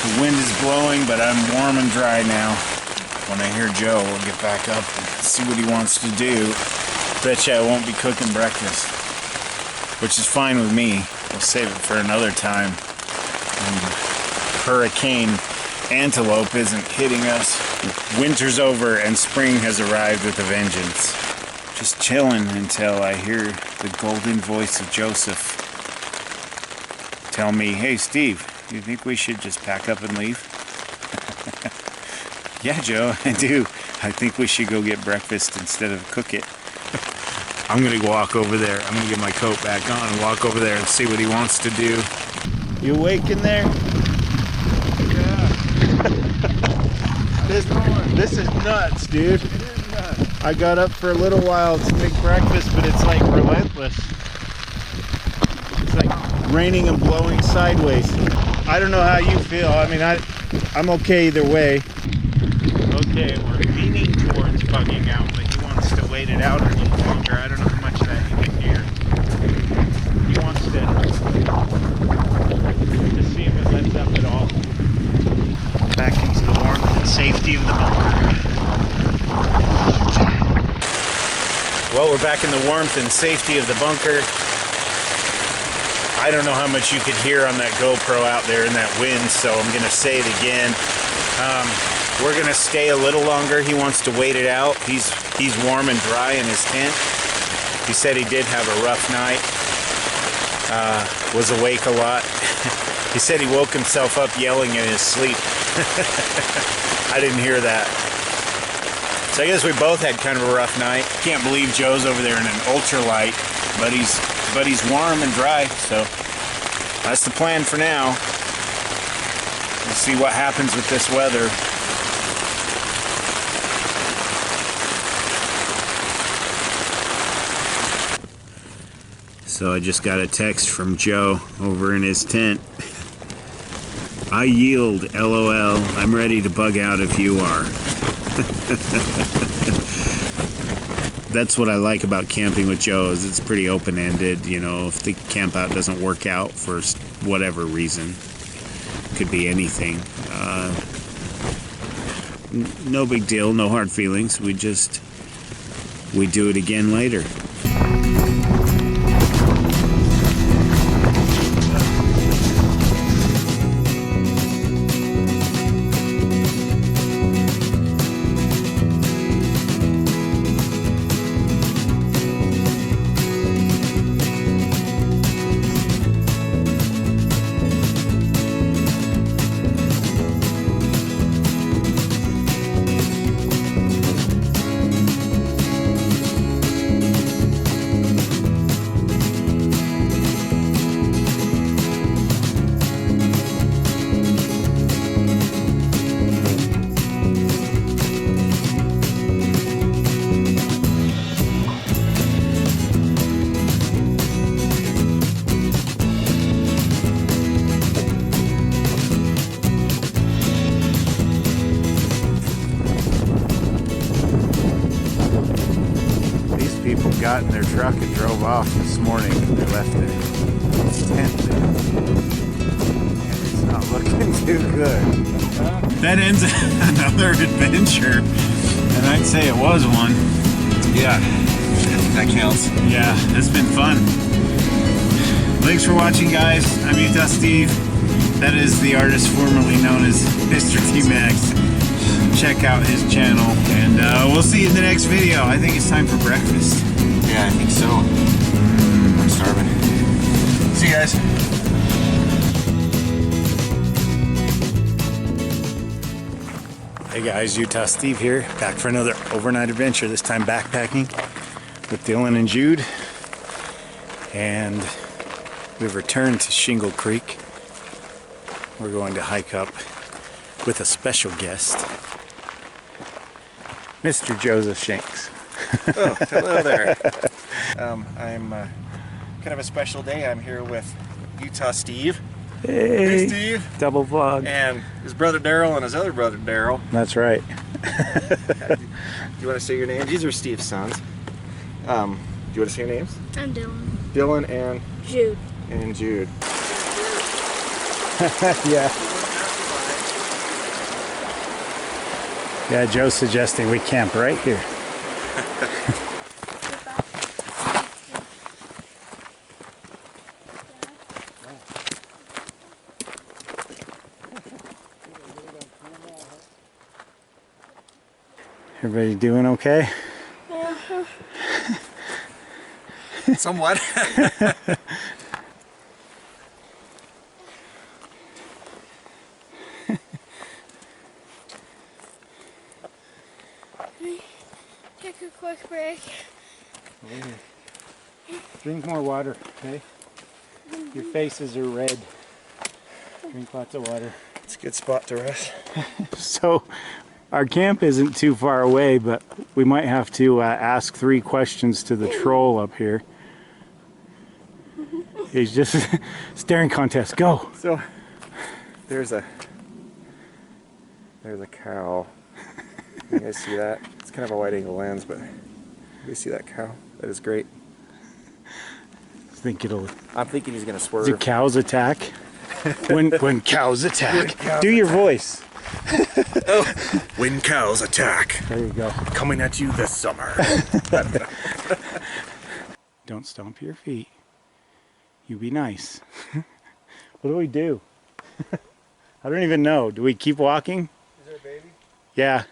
The wind is blowing, but I'm warm and dry now. When I hear Joe, we'll get back up and see what he wants to do. Betcha I won't be cooking breakfast, which is fine with me. We'll save it for another time. Hurricane Antelope isn't hitting us. Winter's over and spring has arrived with a vengeance. Just chilling until I hear the golden voice of Joseph tell me, "Hey Steve, do you think we should just pack up and leave?" Yeah, Joe, I do. I think we should go get breakfast instead of cook it. I'm gonna walk over there. I'm gonna get my coat back on and walk over there and see what he wants to do. You awake in there? Yeah. This is nuts, dude. It is nuts. I got up for a little while to make breakfast, but it's like relentless. It's like raining and blowing sideways. I don't know how you feel. I mean, I'm okay either way. Okay, we're leaning towards bugging out, but he wants to wait it out a little longer. I don't know how much of that you can hear. He wants to see if it lets up at all. Back into the warmth and safety of the bunker. Well, we're back in the warmth and safety of the bunker. I don't know how much you could hear on that GoPro out there in that wind, so I'm going to say it again. We're going to stay a little longer. He wants to wait it out. He's warm and dry in his tent. He said he did have a rough night. Was awake a lot. He said he woke himself up yelling in his sleep. I didn't hear that. So I guess we both had kind of a rough night. Can't believe Joe's over there in an ultralight, but he's warm and dry, so that's the plan for now. We'll see what happens with this weather. So I just got a text from Joe over in his tent. I yield, LOL. I'm ready to bug out if you are. That's what I like about camping with Joe, is it's pretty open-ended. You know, if the camp out doesn't work out for whatever reason, could be anything. No big deal, no hard feelings. We do it again later. People got in their truck and drove off this morning. They left their tent there. And it's not looking too good. That ends another adventure. And I'd say it was one. Yeah, that counts. Yeah, it's been fun. Thanks for watching, guys. I'm Utah Steve. That is the artist formerly known as Mr. T-Max. Check out his channel, and we'll see you in the next video. I think it's time for breakfast. Yeah, I think so. I'm starving. See you guys. Hey guys, Utah Steve here, back for another overnight adventure, this time backpacking with Dylan and Jude. And we've returned to Shingle Creek. We're going to hike up with a special guest, Mr. Joseph Shanks. Oh, hello there. I'm kind of a special day. I'm here with Utah Steve. Hey, Steve. double vlog. And his brother Daryl and his other brother Daryl. That's right. Do you want to say your names? These are Steve's sons. Do you want to say your names? I'm Dylan. Dylan and Jude. and Jude. Yeah. Yeah, Joe's suggesting we camp right here. Everybody doing okay? Somewhat. Take a quick break. Drink more water, okay? Your faces are red. Drink lots of water. It's a good spot to rest. So, our camp isn't too far away, but we might have to ask 3 questions to the troll up here. He's just staring contest. Go. So there's a cow. You guys see that? It's kind of a wide angle lens, but you see that cow? That is great. I'm thinking he's gonna swerve. Do cows attack? when cows attack. Do your voice. When cows attack. There you go. Coming at you this summer. Don't stomp your feet. You be nice. What do we do? I don't even know. Do we keep walking? Is there a baby? Yeah.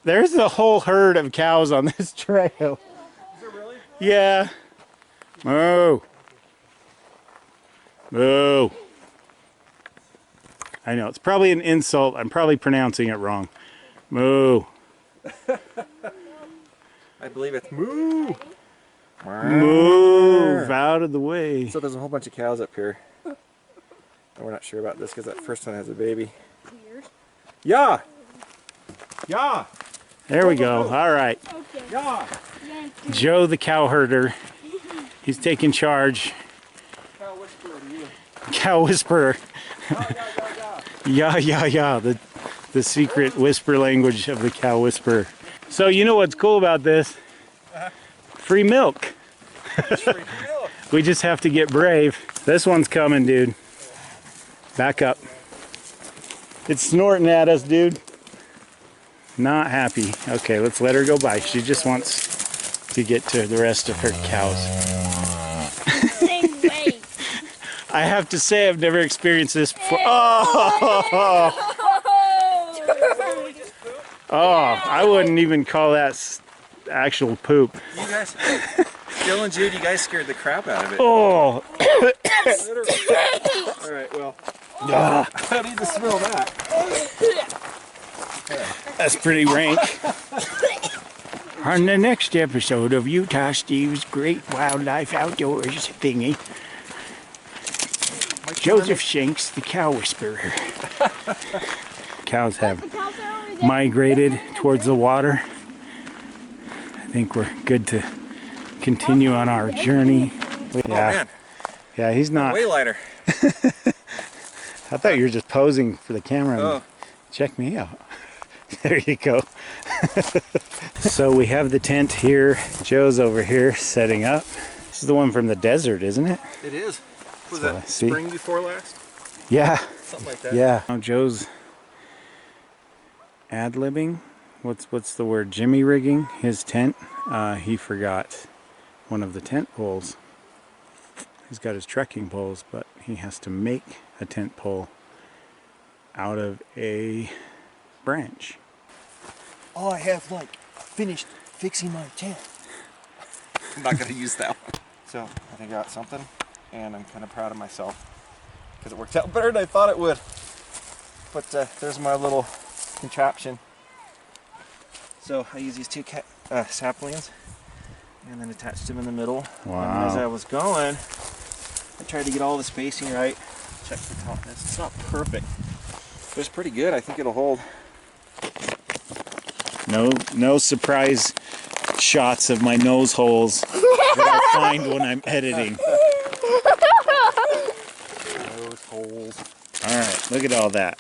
There's a whole herd of cows on this trail. Is there really? Yeah. Moo. Moo. I know, it's probably an insult. I'm probably pronouncing it wrong. Moo. I believe it's moo. Move out of the way. So there's a whole bunch of cows up here. And we're not sure about this because that first one has a baby. Weird. Yeah. Yeah. There we go. All right. Okay. Yeah. Joe the cow herder. He's taking charge. Cow whisperer to you. Cow whisperer. Yeah. Yeah. The secret whisper language of the cow whisperer. So you know what's cool about this? Free milk. We just have to get brave. This one's coming, dude. Back up. It's snorting at us, dude. Not happy. Okay, let's let her go by. She just wants to get to the rest of her cows. Same way. I have to say I've never experienced this before. Oh, I wouldn't even call that actual poop. You guys, Dylan and Jude, you guys scared the crap out of it. Oh. All right, well, I need to smell that. That's pretty rank. On the next episode of Utah Steve's Great Wildlife Outdoors thingy, Joseph Shanks, the cow whisperer. Cows have migrated towards the water. I think we're good to continue on our journey. Oh man, Yeah, he's not. way lighter. I thought you were just posing for the camera. Oh. Check me out. There you go. So we have the tent here. Joe's over here setting up. This is the one from the desert, isn't it? It is. Was So, that see? spring before last? Yeah. Something like that. Yeah. Now Joe's ad-libbing. What's the word? Jimmy rigging his tent. He forgot one of the tent poles. he's got his trekking poles, but he has to make a tent pole out of a branch. Oh, I have like finished fixing my tent. I'm not gonna use that one. So I think I got something, and I'm kind of proud of myself because it worked out better than I thought it would. But there's my little contraption. So I use these two saplings and then attached them in the middle. Wow. And as I was going, I tried to get all the spacing right. Check the tautness. It's not perfect, but it's pretty good. I think it'll hold. No surprise shots of my nose holes that I find when I'm editing. Those holes. All right, look at all that.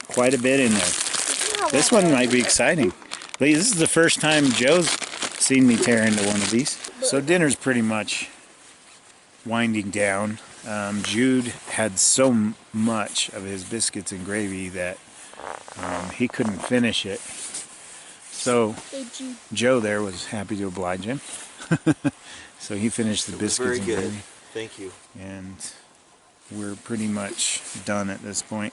Quite a bit in there. This one might be exciting. This is the first time Joe's seen me tear into one of these. So dinner's pretty much winding down. Jude had so much of his biscuits and gravy that he couldn't finish it. So Joe there was happy to oblige him. So he finished the biscuits and gravy. Thank you. And we're pretty much done at this point.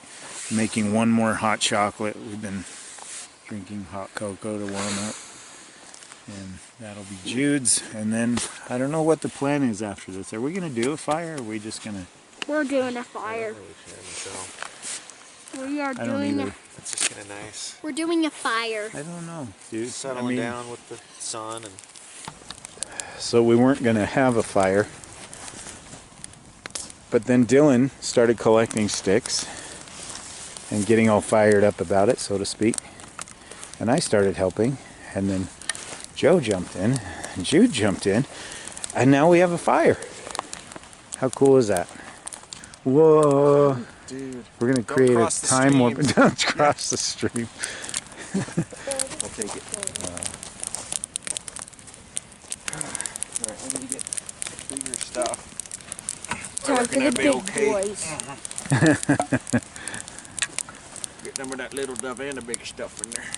Making one more hot chocolate. We've been drinking hot cocoa to warm up. And that'll be Jude's. And then I don't know what the plan is after this. Are we going to do a fire or are we just going to... We're doing a fire. We are I don't doing either. It's just kind of nice. We're doing a fire. I don't know, dude. Settling down with the sun and. So we weren't going to have a fire. But then Dylan started collecting sticks and getting all fired up about it, so to speak. And I started helping. And then Joe jumped in, and Jude jumped in, and now we have a fire. How cool is that? Whoa. Dude. We're going to create a time warp. Don't cross the stream. I'll take it. Alright, let me get bigger stuff. Time for the big boys. Get some of that little stuff and the big stuff in there.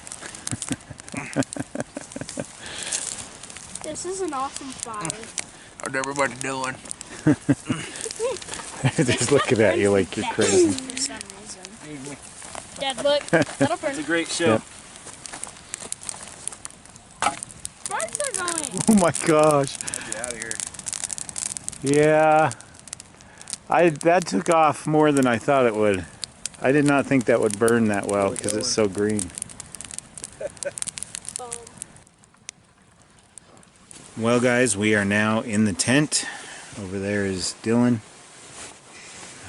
This is an awesome fire. How's everybody doing? Just looking at you like you're crazy. For some reason. Dad, look. That'll burn. It's a great show. Yep. Birds are going. Oh my gosh. Get out of here. Yeah. That took off more than I thought it would. I did not think that would burn that well because it's so green. Well guys, we are now in the tent. Over there is Dylan.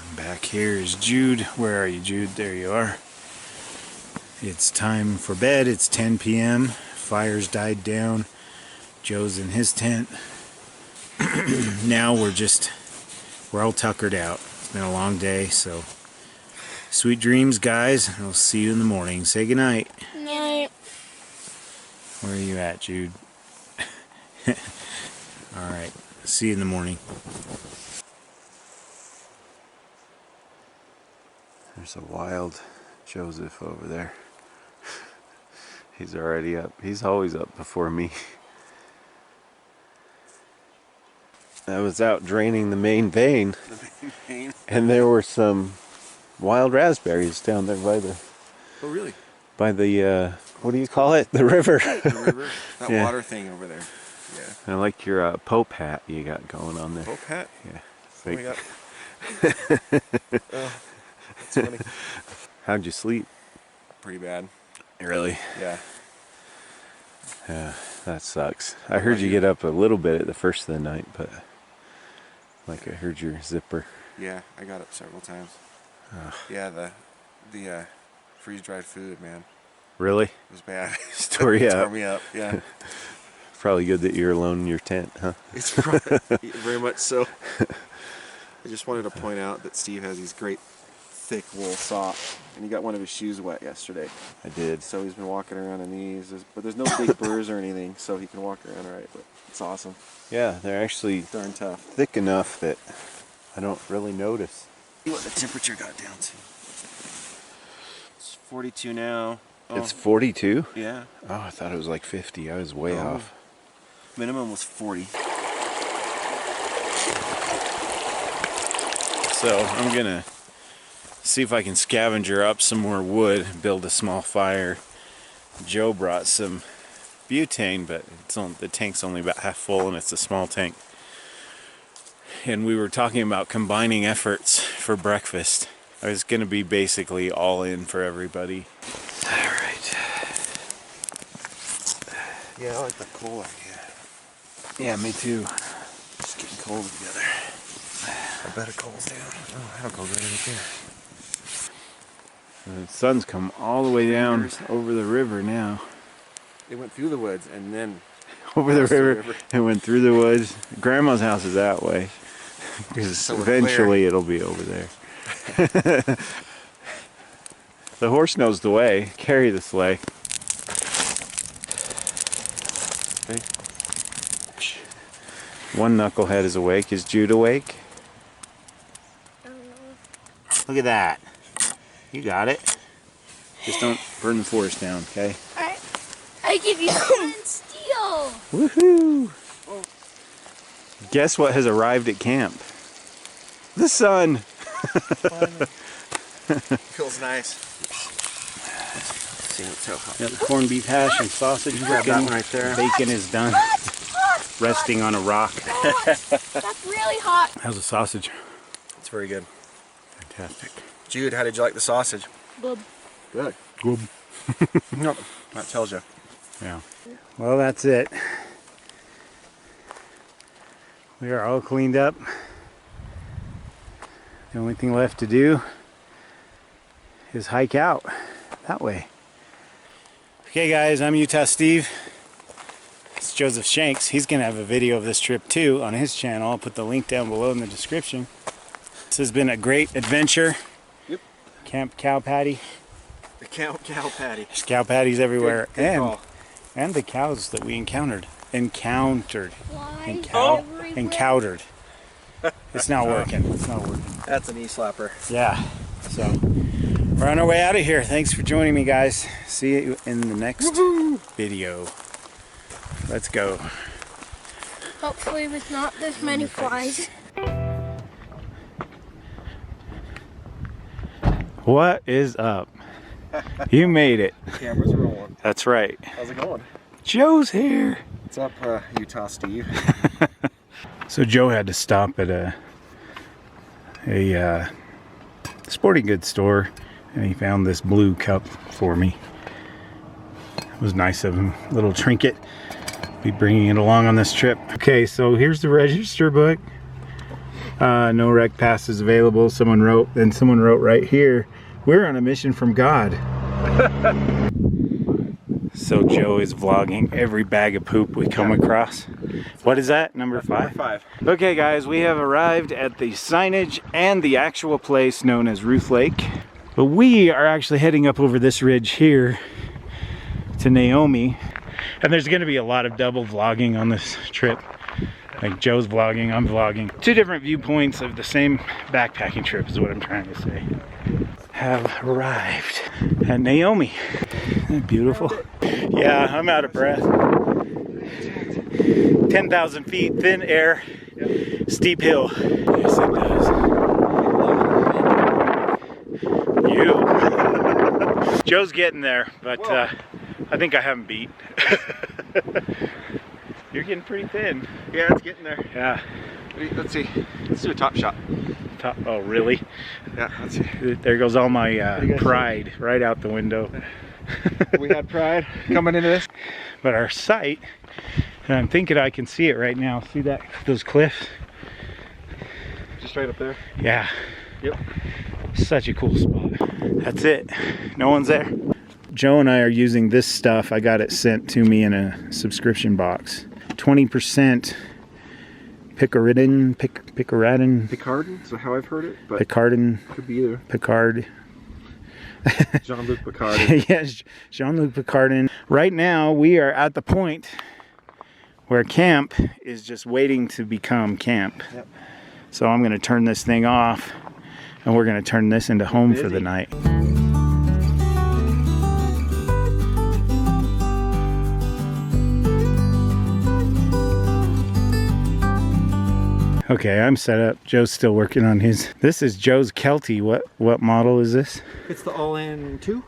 And back here is Jude. Where are you, Jude? There you are. It's time for bed. It's 10 p.m. Fire's died down. Joe's in his tent. Now we're all tuckered out. It's been a long day, so sweet dreams, guys. I'll see you in the morning. Say goodnight. Night. Where are you at, Jude? Alright, see you in the morning. There's a wild Joseph over there. He's already up. He's always up before me. I was out draining the main vein, and there were some wild raspberries down there by the... Oh, really? By the, what do you call it? The river. The river? That Yeah. water thing over there. Yeah. I like your Pope hat you got going on there. Pope hat? Yeah. Oh, we got... Oh, that's funny. How'd you sleep? Pretty bad. Really? Yeah. Yeah, that sucks. I heard you get up a little bit at the first of the night, but like I heard your zipper. Yeah, I got up several times. Yeah, the freeze-dried food, man. Really? It was bad. Story It up. tore me up, yeah. Probably good that you're alone in your tent, huh? It's probably, very much so. I just wanted to point out that Steve has these great thick wool socks, and he got one of his shoes wet yesterday. I did. So he's been walking around in these, but there's no big burrs or anything, so he can walk around all right. But it's awesome. Yeah, they're actually Darn tough. thick enough that I don't really notice. See what the temperature got down to. It's 42 now. Oh, It's 42? yeah. Oh, I thought it was like 50. I was way Oh. off. Minimum was 40. So I'm gonna see if I can scavenger up some more wood, build a small fire. Joe brought some butane, but the tank's only about half full and it's a small tank. And we were talking about combining efforts for breakfast. I was gonna be basically all in for everybody. Alright. Yeah, I like the coal idea. Yeah, me too. Just getting coal together. I bet it coal's down. Oh, that'll go good right there. The sun's come all the way down over the river now. It went through the woods and then Over the river. It went through the woods. Grandma's house is that way. Because So eventually it'll be over there. The horse knows the way. Carry the sleigh. Okay. One knucklehead is awake. Is Jude awake? Look at that. You got it. Just don't burn the forest down, okay? Alright. I give you steel. Woohoo! Guess what has arrived at camp? The sun! Feels nice. See what's so hot. Got the corned beef hash and sausage Grab that cooking. one right there. Bacon is done. Resting on a rock. That's really hot. How's the sausage? It's very good. Fantastic. Jude, how did you like the sausage? Bub. Good. Good. Nope. That tells you. Yeah. Well, that's it. We are all cleaned up. The only thing left to do is hike out that way. Okay guys, I'm Utah Steve. It's Joseph Shanks. He's gonna have a video of this trip too on his channel. I'll put the link down below in the description. This has been a great adventure. Yep. Camp Cow Patty. The cow patty. There's cow patties everywhere. Good call. And the cows that we encountered. Flies Encountered. It's not working. It's not working. That's an e-slapper. Yeah. So we're on our way out of here. Thanks for joining me, guys. See you in the next video. Let's go. Hopefully with not this many flies. What is up? You made it. Camera's rolling. That's right. How's it going? Joe's here. What's up, Utah Steve? So Joe had to stop at a sporting goods store, and he found this blue cup for me. It was nice of him. Little trinket. Be bringing it along on this trip. Okay, so here's the register book. No rec passes available. Someone wrote right here, we're on a mission from God. So Joe is vlogging every bag of poop we come across. What is that? Number 5? Number 5. Okay guys, we have arrived at the signage and the actual place known as Ruth Lake. But we are actually heading up over this ridge here to Naomi. And there's gonna be a lot of double vlogging on this trip. Like Joe's vlogging, I'm vlogging. 2 different viewpoints of the same backpacking trip is what I'm trying to say. Have arrived at Naomi. Isn't it beautiful? Yeah, I'm out of breath. 10,000 feet, thin air, steep hill. Yes, it does. You. Joe's getting there, but I think I haven't beat. You're getting pretty thin. Yeah, it's getting there. Yeah. Let's see. Let's do a top shot. Oh, really? Yeah, let's see. There goes all my pride right out the window. We had pride coming into this. But our site, and I'm thinking I can see it right now. See that? Those cliffs? Just right up there. Yeah. Yep. Such a cool spot. That's it. No one's there. Joe and I are using this stuff. I got it sent to me in a subscription box. 20% picaridin. Picardin, so how I've heard it, but Picardin. could be either. Picard. Jean-Luc Picardin. Yes, Jean-Luc Picardin. Right now, we are at the point where camp is just waiting to become camp. Yep. So I'm going to turn this thing off, and we're going to turn this into home for the night. Okay, I'm set up. Joe's still working on his. This is Joe's Kelty. What model is this? It's the all-in 2.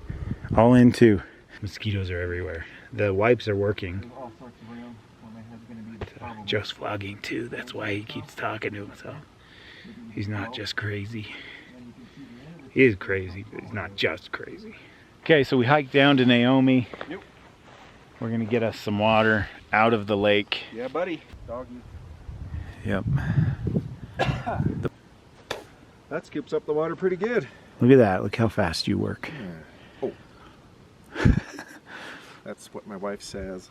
All in 2. Mosquitoes are everywhere. The wipes are working. All sorts of room. Well, my head's gonna be the problem. Joe's vlogging too. That's why he keeps talking to himself. He's not just crazy. He is crazy, but he's not just crazy. Okay, so we hiked down to Naomi. Yep. We're gonna get us some water out of the lake. Yeah, buddy. Doggy. Yep. That skips up the water pretty good. Look at that. Look how fast you work. Oh. That's what my wife says.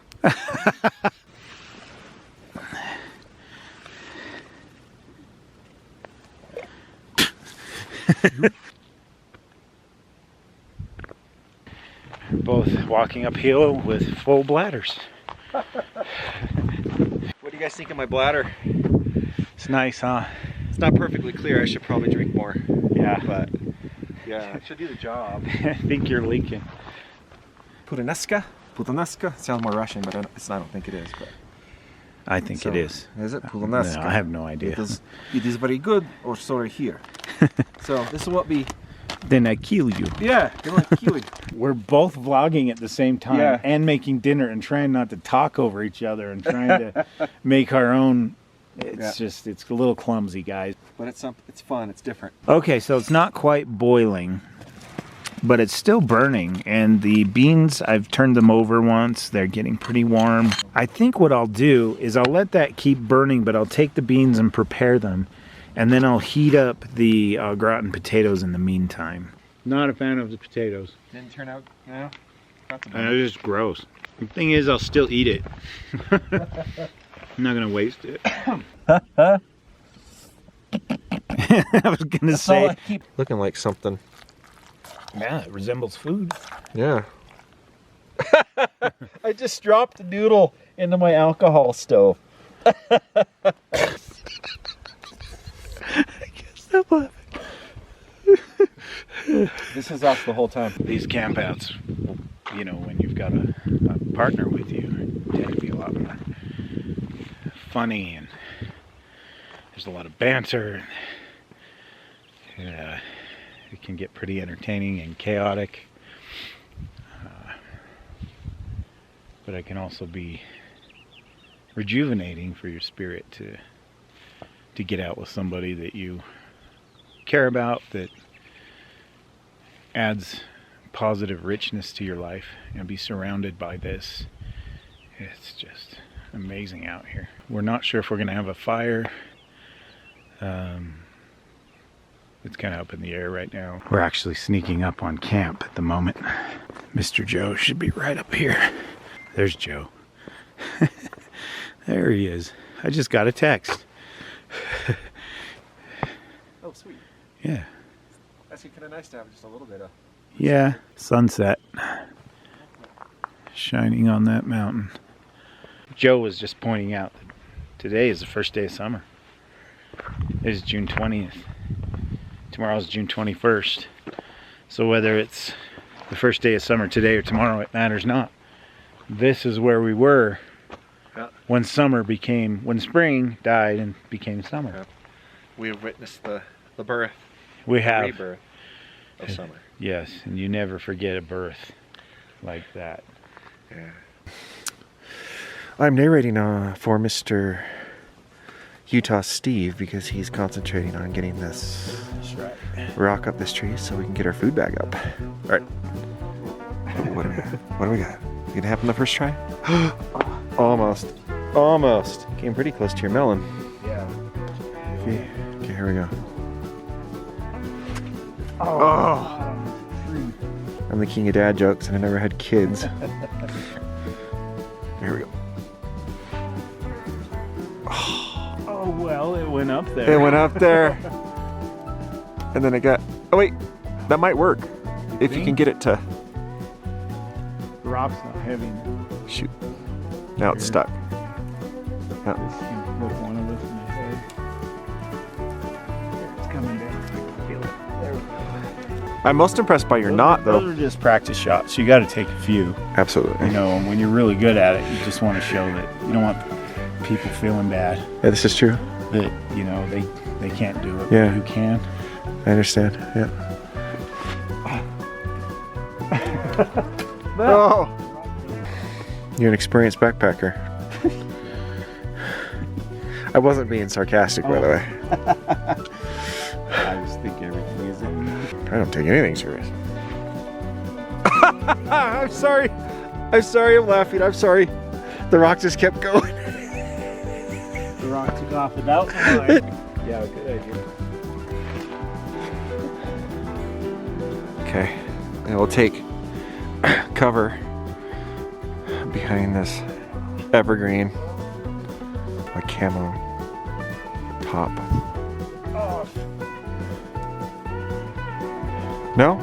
Both walking uphill with full bladders. What do you guys think of my bladder? It's nice, huh? It's not perfectly clear. I should probably drink more. Yeah. But yeah, it should do the job. I think you're leaking. Pudaneska? Pudaneska? Sounds more Russian, but I don't think it is. But I think so, it is. Is it? No, Pudaneska. I have no idea. It is very good, or sorry here. So this is what we. Then I kill you. Yeah, they like kiwi. We're both vlogging at the same time Yeah. and making dinner and trying not to talk over each other and trying to make our own. It's just, it's a little clumsy, guys. But it's fun. It's different. Okay, so it's not quite boiling, but it's still burning. And the beans, I've turned them over once. They're getting pretty warm. I think what I'll do is I'll let that keep burning, but I'll take the beans and prepare them. And then I'll heat up the gratin potatoes in the meantime. Not a fan of the potatoes. Didn't turn out, you know? It's just gross. The thing is, I'll still eat it. I'm not gonna waste it. I was gonna say. Looking like something. Yeah, it resembles food. Yeah. I just dropped a noodle into my alcohol stove. This is us the whole time. These campouts, you know, when you've got a partner with you, tend to be a lot more funny, and there's a lot of banter. It can get pretty entertaining and chaotic, but it can also be rejuvenating for your spirit to get out with somebody that you care about, that adds positive richness to your life, and be surrounded by this. It's just amazing out here. We're not sure if we're gonna have a fire. It's kind of up in the air right now. We're actually sneaking up on camp at the moment. Mr. Joe should be right up here. There's Joe. There he is. I just got a text. Oh, sweet. Yeah. Actually, kind of nice to have just a little bit of. Yeah, sunset shining on that mountain. Joe was just pointing out that today is the first day of summer. It is June 20th. Tomorrow's June 21st. So whether it's the first day of summer today or tomorrow, it matters not. This is where we were when spring died and became summer. Yeah. We have witnessed the birth. We have. Rebirth of summer. Yes, and you never forget a birth like that. Yeah. I'm narrating for Mr. Utah Steve because he's concentrating on getting this rock up this tree so we can get our food bag up. All right. What do we got? You gonna happen the first try? Almost. Came pretty close to your melon. Yeah. Okay, here we go. Oh. I'm the king of dad jokes and I never had kids. Here we go. Oh, well, it went up there. It went up there. And then it got... Oh, wait. That might work. If you can get it to... The rock's not heavy. Shoot. Now it's stuck. This can put one of us in the head. There, it's coming down. I can feel it. There we go. I'm most impressed by your knot, though. Those are just practice shots. You got to take a few. Absolutely. You know, when you're really good at it, you just want to show that you don't want people feeling bad. Yeah, this is true. that, you know, they can't do it. Yeah. But you can. I understand. Yeah. No. Oh. You're an experienced backpacker. I wasn't being sarcastic, by the way. I just think everything is in. I don't take anything serious. I'm sorry. I'm sorry. I'm laughing. I'm sorry. The rock just kept going. The rock took off without the line. Yeah, good idea. Okay. And we'll take cover behind this evergreen, a camo top. Oh, No?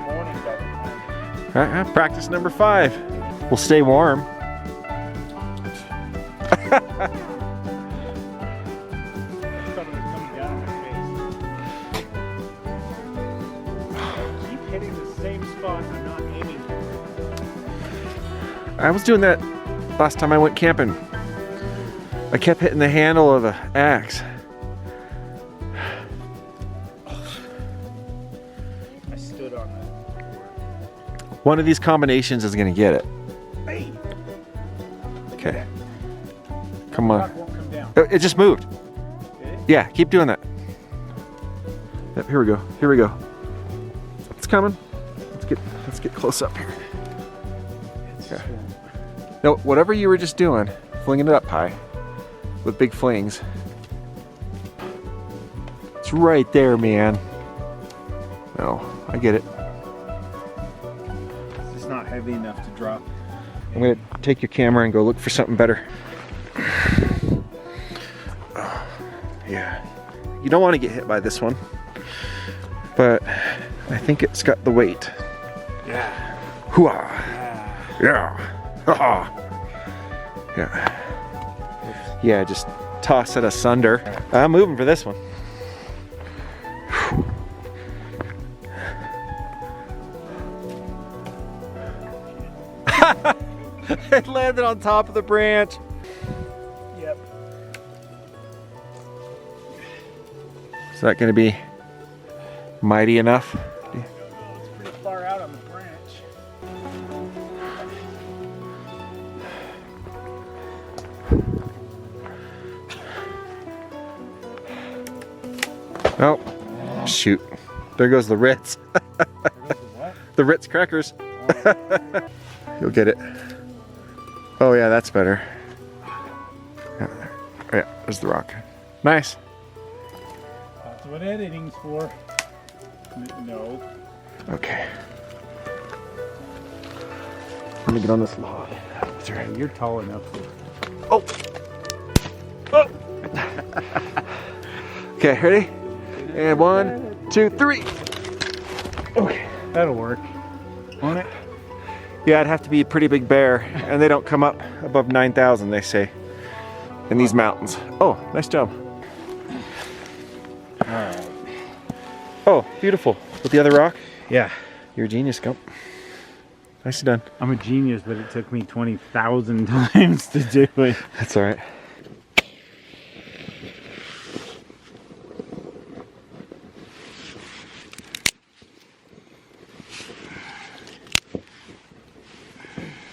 morning Practice number 5. We'll stay warm. coming down on my face. Keep hitting the same spot. I'm not aiming. I was doing that last time I went camping. I kept hitting the handle of the axe. I stood on that. One of these combinations is gonna get it. Hey, Okay. Come the on. rock won't come down. It just moved. Did it? Yeah, keep doing that. Yep, here we go. Here we go. It's coming. Let's get close up here. Okay. No, whatever you were just doing, flinging it up high with big flings. It's right there, man. No, I get it. It's just not heavy enough to drop. I'm gonna take your camera and go look for something better. Yeah. You don't want to get hit by this one, but I think it's got the weight. Yeah. Hooah! Yeah. Ha-ha. Yeah. Yeah, just toss it asunder. I'm moving for this one. It landed on top of the branch. Yep. Is that gonna be mighty enough? It's pretty far out on the branch. Oh, shoot. There goes the Ritz. What? The Ritz crackers. You'll get it. Oh yeah, that's better. Yeah, there's the rock. Nice. That's what editing's for. No. Okay. Let me get on this log. That's right. You're tall enough for. Oh! Oh! Okay, ready? And 1, 2, 3. Okay. That'll work. Won't it? Yeah, it'd have to be a pretty big bear, and they don't come up above 9,000, they say, in these mountains. Oh, nice job. Alright. Oh, beautiful. With the other rock? Yeah. You're a genius, Gump. Nicely done. I'm a genius, but it took me 20,000 times to do it. That's all right.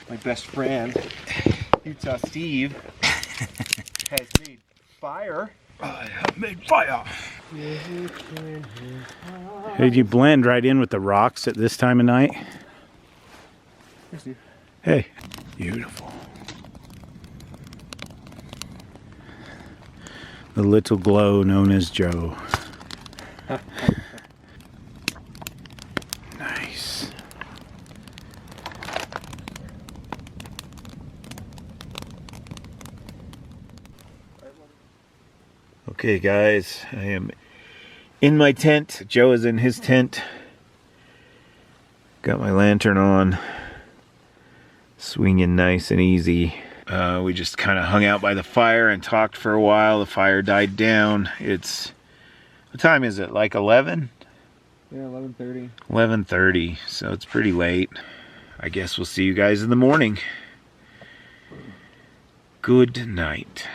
My best friend, Utah Steve, has made fire. I have made fire. Did you blend right in with the rocks at this time of night? Here, Steve. Hey, beautiful. The little glow known as Joe. Nice. Okay guys, I am in my tent. Joe is in his tent. Got my lantern on. Swinging nice and easy. We just kind of hung out by the fire and talked for a while. The fire died down. It's, what time is it? Like 11? Yeah, 11:30. 11:30, so it's pretty late. I guess we'll see you guys in the morning. Good night.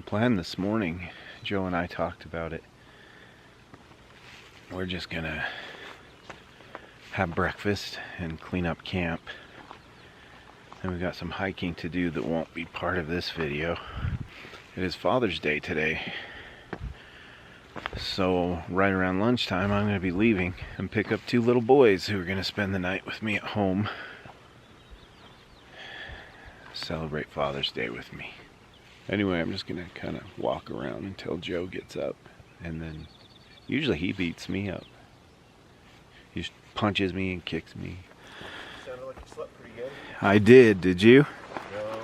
plan this morning. Joe and I talked about it. We're just gonna have breakfast and clean up camp. And we've got some hiking to do that won't be part of this video. It is Father's Day today. So right around lunchtime I'm gonna be leaving and pick up 2 little boys who are gonna spend the night with me at home. Celebrate Father's Day with me. Anyway, I'm just gonna kind of walk around until Joe gets up, and then usually he beats me up. He just punches me and kicks me. Sounded like you slept pretty good. I did you? No.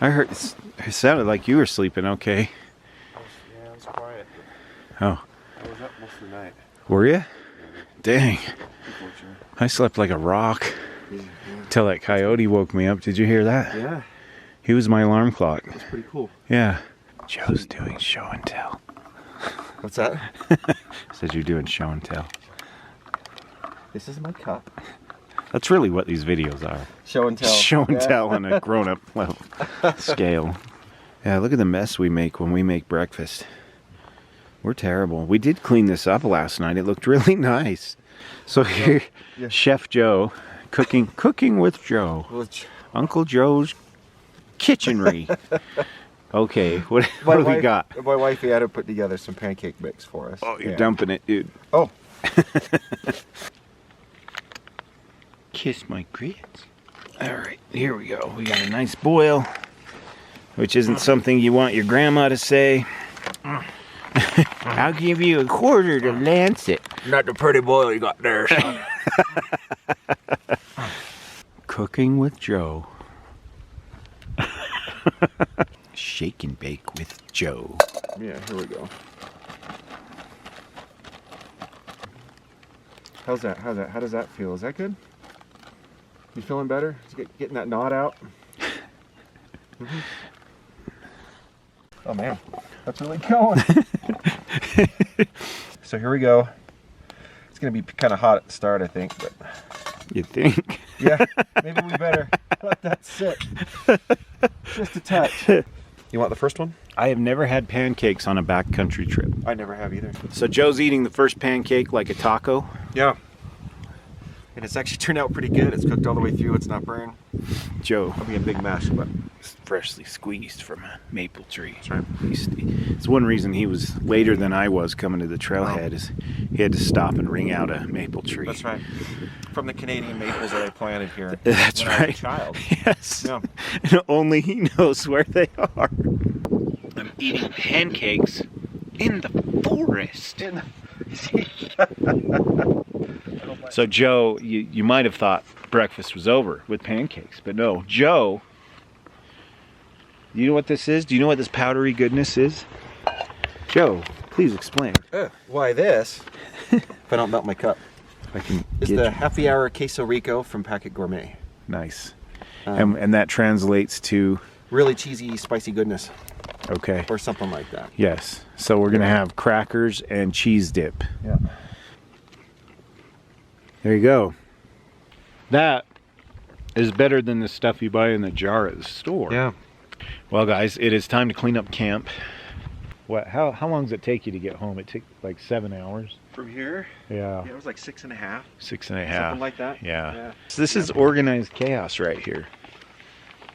I heard it sounded like you were sleeping okay. Yeah, it was quiet. Oh. I was up most of the night. Were you? Dang. Unfortunately. I slept like a rock Yeah. till that coyote woke me up. Did you hear that? Yeah. He was my alarm clock. That's pretty cool. Yeah. Joe's doing show and tell. What's that? Said you're doing show and tell. This is my cup. That's really what these videos are. Show and tell. Show and tell on a grown-up level scale. Yeah, look at the mess we make when we make breakfast. We're terrible. We did clean this up last night. It looked really nice. So here, Yeah. Chef Joe, cooking with Joe. Which Uncle Joe's kitchenry. Okay, what do we got? My wife had to put together some pancake mix for us. Oh, you're dumping it, dude. Oh. Kiss my grits. All right, here we go. We got a nice boil, which isn't something you want your grandma to say. I'll give you a quarter to lance it. Not the pretty boil you got there, son. Cooking with Joe. Shake and bake with Joe. Yeah, here we go. How's that? How does that feel? Is that good? You feeling better? Getting that knot out? Mm-hmm. Oh man, that's really going. So here we go. It's gonna be kind of hot at the start, I think, but You think? yeah, maybe we better let that sit. Just a touch. You want the first one? I have never had pancakes on a backcountry trip. I never have either. So Joe's eating the first pancake like a taco. Yeah. And it's actually turned out pretty good. It's cooked all the way through. It's not burned. Joe, It'll be a big mess, but freshly squeezed from a maple tree. that's right. It's one reason he was later than I was coming to the trailhead is he had to stop and wring out a maple tree. That's right. From the Canadian maples that I planted here. That's when I was a right. child. Yes. Yeah. And only he knows where they are. I'm eating pancakes in the forest. So Joe, you might have thought breakfast was over with pancakes, but no. Joe, you know what this is? Do you know what this powdery goodness is? Joe, please explain. Why this? If I don't melt my cup. I can It's get the you. Happy Hour Queso Rico from Packet Gourmet. Nice. Um, And that translates to, Really cheesy, spicy goodness, okay. or something like that. Yes. So we're going to have crackers and cheese dip. Yeah. There you go. That is better than the stuff you buy in the jar at the store. Yeah. Well, guys, it is time to clean up camp. What? How long does it take you to get home? It took like 7 hours. From here, Yeah. it was like 6.5. 6.5. Something like that. Yeah. So this is organized chaos right here.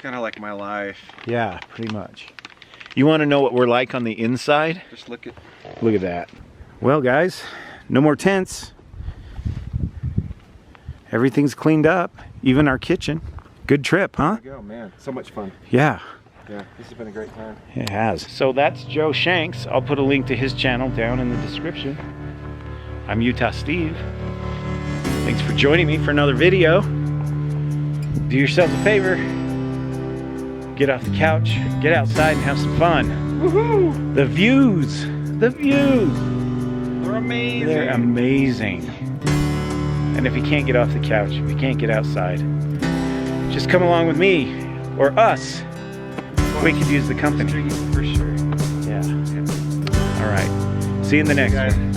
Kind of like my life. Yeah, pretty much. You want to know what we're like on the inside? Just look at. Look at that. Well, guys, no more tents. Everything's cleaned up, even our kitchen. Good trip, huh? There you go, man. So much fun. Yeah, Yeah, this has been a great time. it has. So that's Joe Shanks. I'll put a link to his channel down in the description. I'm Utah Steve. Thanks for joining me for another video. Do yourself a favor. Get off the couch, get outside and have some fun. Woohoo! The views! The views! They're amazing. They're amazing. And if you can't get off the couch, if you can't get outside, just come along with me or us. We could use the company. For sure. Yeah. All right. See you in the next one.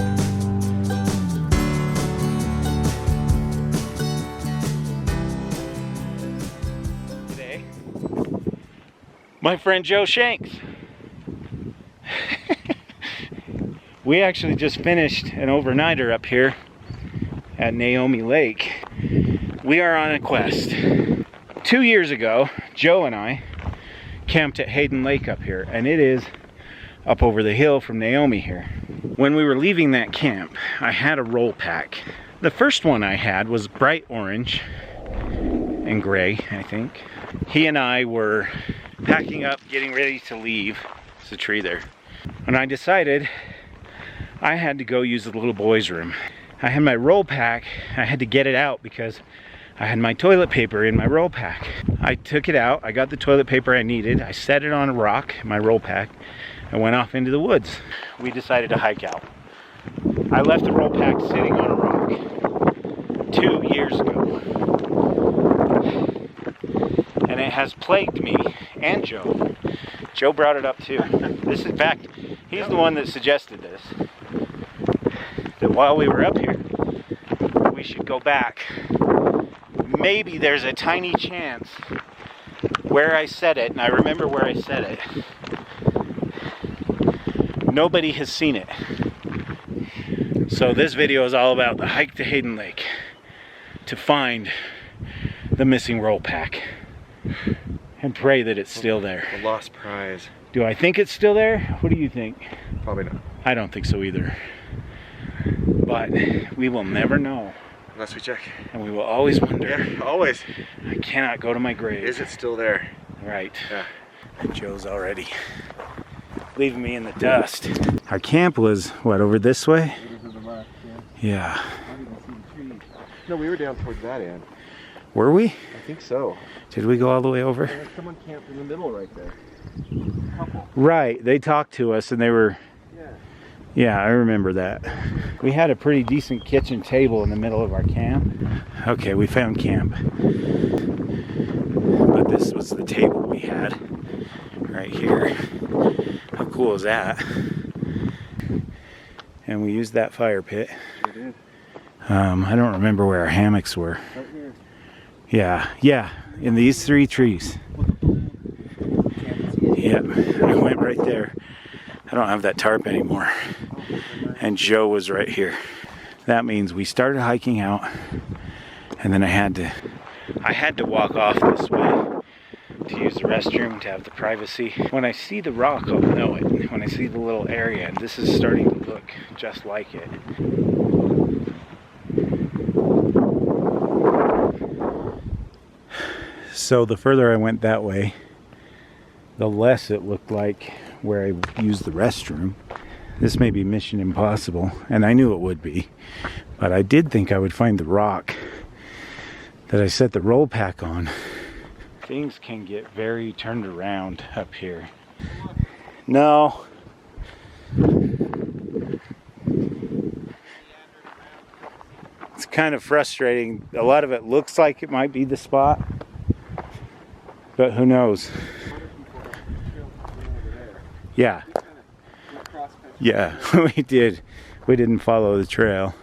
Today, my friend Joe Shanks. We actually just finished an overnighter up here at Naomi Lake. We are on a quest. 2 years ago, Joe and I camped at Hayden Lake up here, and it is up over the hill from Naomi here. When we were leaving that camp, I had a roll pack. The first one I had was bright orange and gray, I think. He and I were packing up, getting ready to leave. There's a tree there. And I decided I had to go use the little boy's room. I had my roll pack. I had to get it out because I had my toilet paper in my roll pack. I took it out. I got the toilet paper I needed. I set it on a rock, my roll pack, and went off into the woods. We decided to hike out. I left the roll pack sitting on a rock 2 years ago. And it has plagued me and Joe. Joe brought it up too. This, in fact, he's the one that suggested this. That while we were up here, we should go back. Maybe there's a tiny chance where I said it, and I remember where I said it. Nobody has seen it. So this video is all about the hike to Hayden Lake to find the missing roll pack and pray that it's still there. The lost prize. Do I think it's still there? What do you think? Probably not. I don't think so either. But we will never know. Unless we check. And we will always wonder. Yeah, always. I cannot go to my grave. Is it still there? Right. Yeah. Joe's already leaving me in the dust. Our camp was, what, over this way? Yeah. No, we were down towards that end. Were we? I think so. Did we go all the way over? There was someone camped in the middle right there. A couple. Right, they talked to us and they were... Yeah. Yeah, I remember that. We had a pretty decent kitchen table in the middle of our camp. Okay, we found camp. But this was the table we had right here. How cool is that? And we used that fire pit. We did. I don't remember where our hammocks were. Right here. Yeah, in these 3 trees. Yep, I went right there. I don't have that tarp anymore. And Joe was right here. That means we started hiking out, and then I had to walk off this way to use the restroom to have the privacy. When I see the rock, I'll know it. When I see the little area, and this is starting to look just like it. So the further I went that way, the less it looked like where I used the restroom. This may be mission impossible, and I knew it would be, but I did think I would find the rock that I set the roll pack on. Things can get very turned around up here. No. It's kind of frustrating. A lot of it looks like it might be the spot, but who knows? Yeah. Yeah, we did. We didn't follow the trail.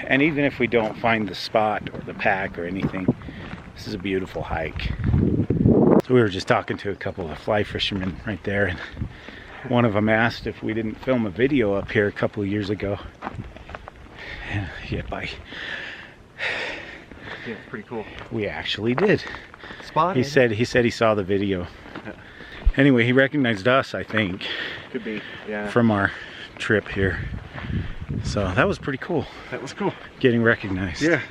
And even if we don't find the spot or the pack or anything, this is a beautiful hike. So we were just talking to a couple of fly fishermen right there, and one of them asked if we didn't film a video up here a couple of years ago. Yeah, bye. Yeah, it's pretty cool. We actually did. Spotted. He said he saw the video. Anyway, he recognized us, I think. Could be, yeah. From our trip here. So that was pretty cool. That was cool. Getting recognized. Yeah.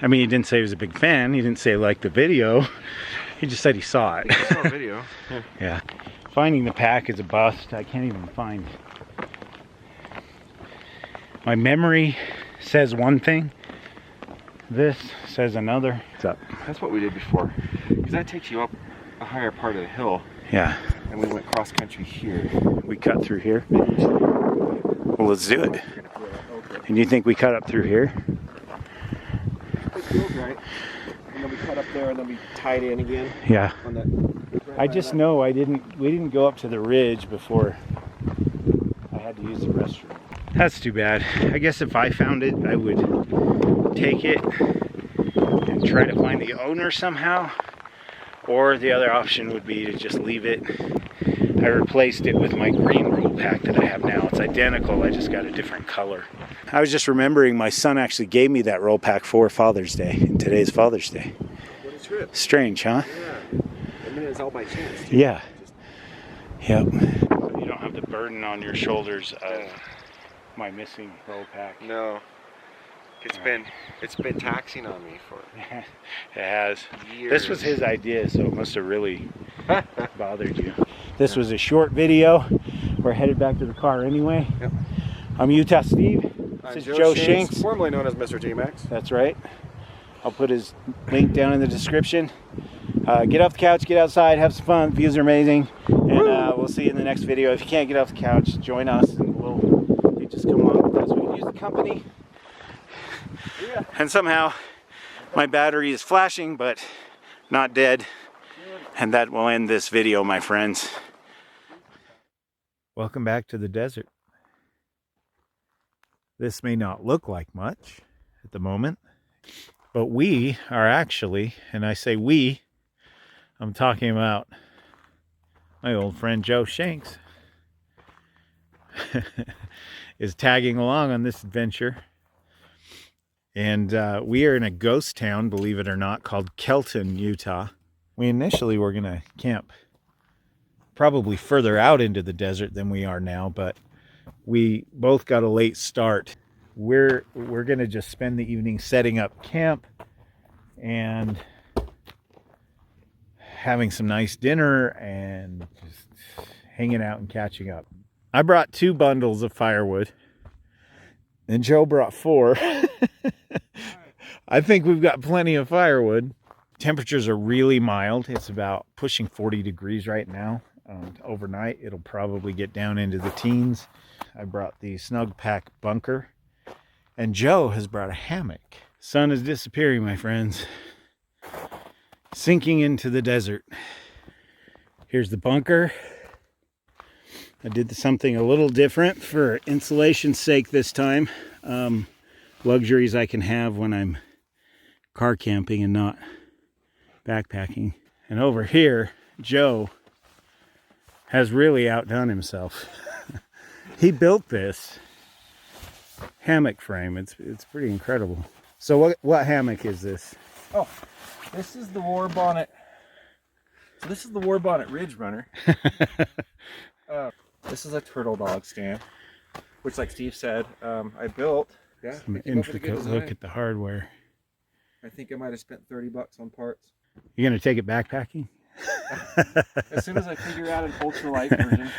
I mean, he didn't say he was a big fan. He didn't say he liked the video. He just said he saw it. I saw a video. Yeah. Yeah. Finding the pack is a bust. I can't even find. My memory says one thing. This says another. What's up? That's what we did before. Because that takes you up a higher part of the hill. Yeah. And we went cross country here. We cut through here. Well, let's do it. And you think we cut up through here? It feels right. And then we cut up there and then we tied in again. Yeah. On that. I just know we didn't go up to the ridge before I had to use the restroom. That's too bad. I guess if I found it, I would take it and try to find the owner somehow. Or the other option would be to just leave it I replaced it with my green roll pack that I have now. It's identical, I just got a different color. I was just remembering my son actually gave me that roll pack for Father's Day, and today's Father's Day. What a trip. Strange, huh? Yeah. I mean, it's all by chance, too. Yeah. Yep. You don't have the burden on your shoulders of my missing roll pack. No. It's been taxing on me for It has. years. This was his idea, so it must have really bothered you. This was a short video. We're headed back to the car anyway. Yep. I'm Utah Steve. I'm This is Joe Shanks. formerly known as Mr. T-Max. That's right. I'll put his link down in the description. Get off the couch, get outside, have some fun. Views are amazing. And we'll see you in the next video. If you can't get off the couch, join us and you just come along with us. We can use the company. And somehow my battery is flashing, but not dead. And that will end this video, my friends. Welcome back to the desert. This may not look like much at the moment, but we are actually, and I say we, I'm talking about my old friend Joe Shanks, is tagging along on this adventure. And we are in a ghost town, believe it or not, called Kelton, Utah. We initially were going to camp probably further out into the desert than we are now, but we both got a late start. We're going to just spend the evening setting up camp and having some nice dinner and just hanging out and catching up. I brought 2 bundles of firewood, and Joe brought 4. I think we've got plenty of firewood. Temperatures are really mild. It's about pushing 40 degrees right now. Overnight, it'll probably get down into the teens. I brought the Snug Pack bunker, and Joe has brought a hammock. Sun is disappearing, my friends. Sinking into the desert. Here's the bunker. I did something a little different for insulation's sake this time. Luxuries I can have when I'm car camping and not backpacking. And over here, Joe has really outdone himself. He built this hammock frame. It's pretty incredible. So what hammock is this? Oh, this is the War Bonnet. So this is the War Bonnet Ridge Runner. This is a turtle dog stand, which, like Steve said, I built. Yeah, Some intricate look at the hardware. I think I might have spent $30 on parts. You gonna take it backpacking? As soon as I figure out an ultralight version.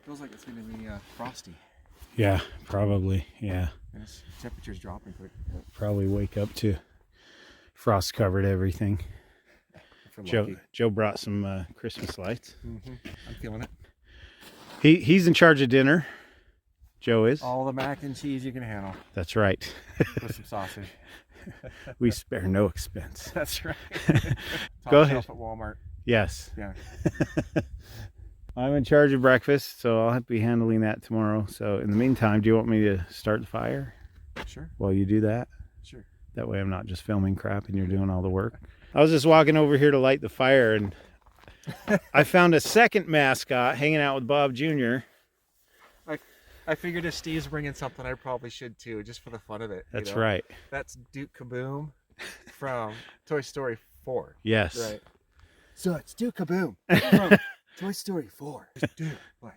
Feels like it's going to be frosty. Yeah, probably. Yeah. And its temperature's dropping quick. Probably wake up to frost covered everything. Joe brought some Christmas lights. I'm feeling it. He's in charge of dinner. Joe is. All the mac and cheese you can handle. That's right. With some sausage. We spare no expense. That's right. Go ahead. At Walmart. Yes. Yeah. I'm in charge of breakfast, so I'll have to be handling that tomorrow. So in the meantime, do you want me to start the fire? Sure. While you do that? Sure. That way I'm not just filming crap and you're doing all the work. I was just walking over here to light the fire, and I found a second mascot hanging out with Bob Jr. I figured if Steve's bringing something, I probably should too, just for the fun of it. That's right. That's Duke Kaboom from Toy Story 4. Yes. Right. So it's Duke Kaboom from Toy Story 4. Dude, what?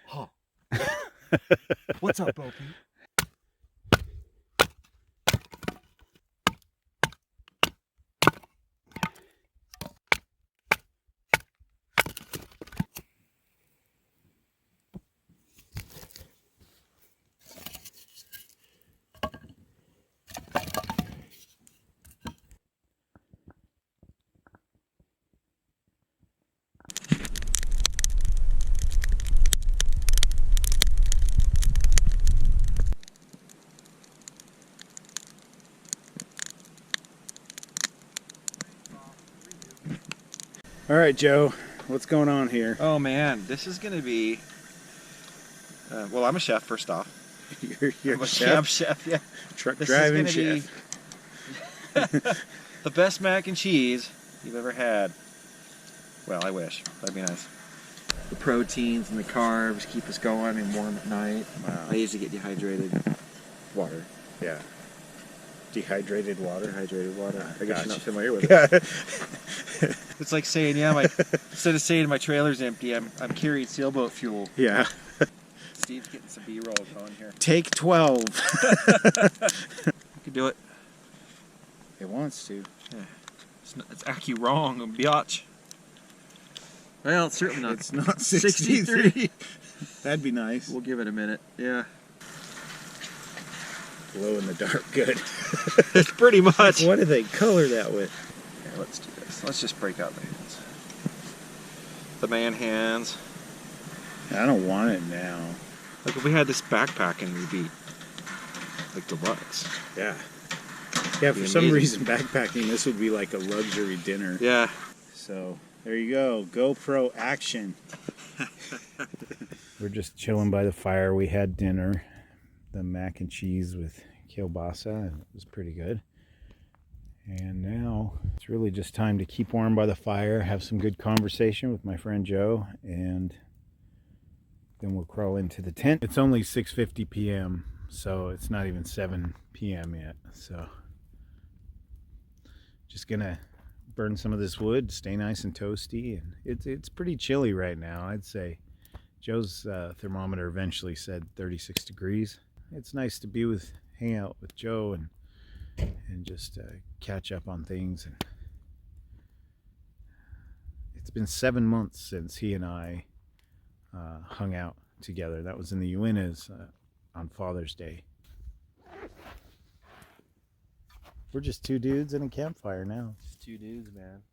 Huh. What's up, Bo Peep? All right, Joe, what's going on here? Oh man, this is gonna be. Well, I'm a chef first off. You're I'm a chef? chef, yeah. Truck This driving is gonna chef. be the best mac and cheese you've ever had. Well, I wish. That'd be nice. The proteins and the carbs keep us going and warm at night. Wow. I usually get dehydrated water. Yeah. Dehydrated water. Dehydrated water. I guess Gotcha. you're not familiar with it. It's like saying, yeah, instead of saying my trailer's empty, I'm carrying sailboat fuel. Yeah. Steve's getting some B-roll going here. Take 12. You can do it. It wants to. It's actually wrong, biatch. Well, it's certainly not. It's not 63. That'd be nice. We'll give it a minute. Yeah. Glow in the dark. Good. It's pretty much. What do they color that with? Yeah, let's do this. Let's just break out the hands. The man hands. I don't want it now. Like if we had this backpack and we beat like deluxe. Yeah. Yeah, for Be some amazing. reason backpacking this would be like a luxury dinner. Yeah. So there you go. GoPro action. We're just chilling by the fire. We had dinner. The mac and cheese with kielbasa, and it was pretty good. And now it's really just time to keep warm by the fire, have some good conversation with my friend Joe, and then we'll crawl into the tent. It's only 6:50 p.m., so it's not even 7 p.m. yet. So just gonna burn some of this wood, stay nice and toasty, and it's pretty chilly right now. I'd say Joe's thermometer eventually said 36 degrees. It's nice to be hang out with Joe and just catch up on things. And it's been 7 months since he and I hung out together. That was in the Uintas on Father's Day. We're just two dudes in a campfire now. Just two dudes, man.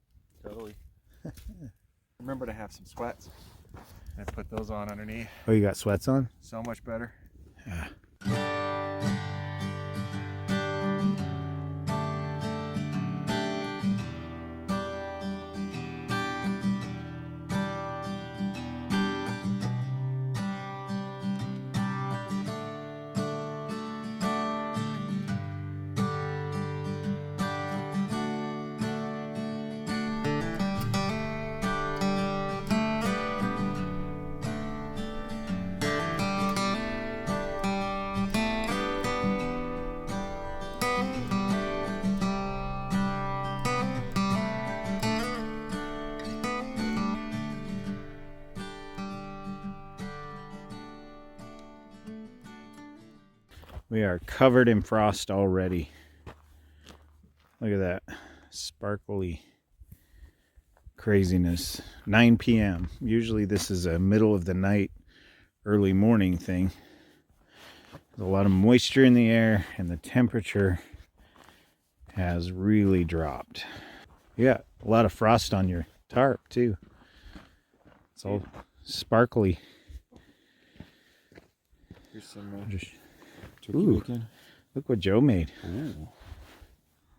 Totally. Remember to have some sweats. I put those on underneath. Oh, you got sweats on? So much better. Yeah. We are covered in frost already. Look at that sparkly craziness. 9 p.m. Usually this is a middle of the night, early morning thing. There's a lot of moisture in the air and the temperature has really dropped. Yeah, a lot of frost on your tarp too. It's all sparkly. Here's some turkey Ooh, bacon. look what Joe made. Ooh.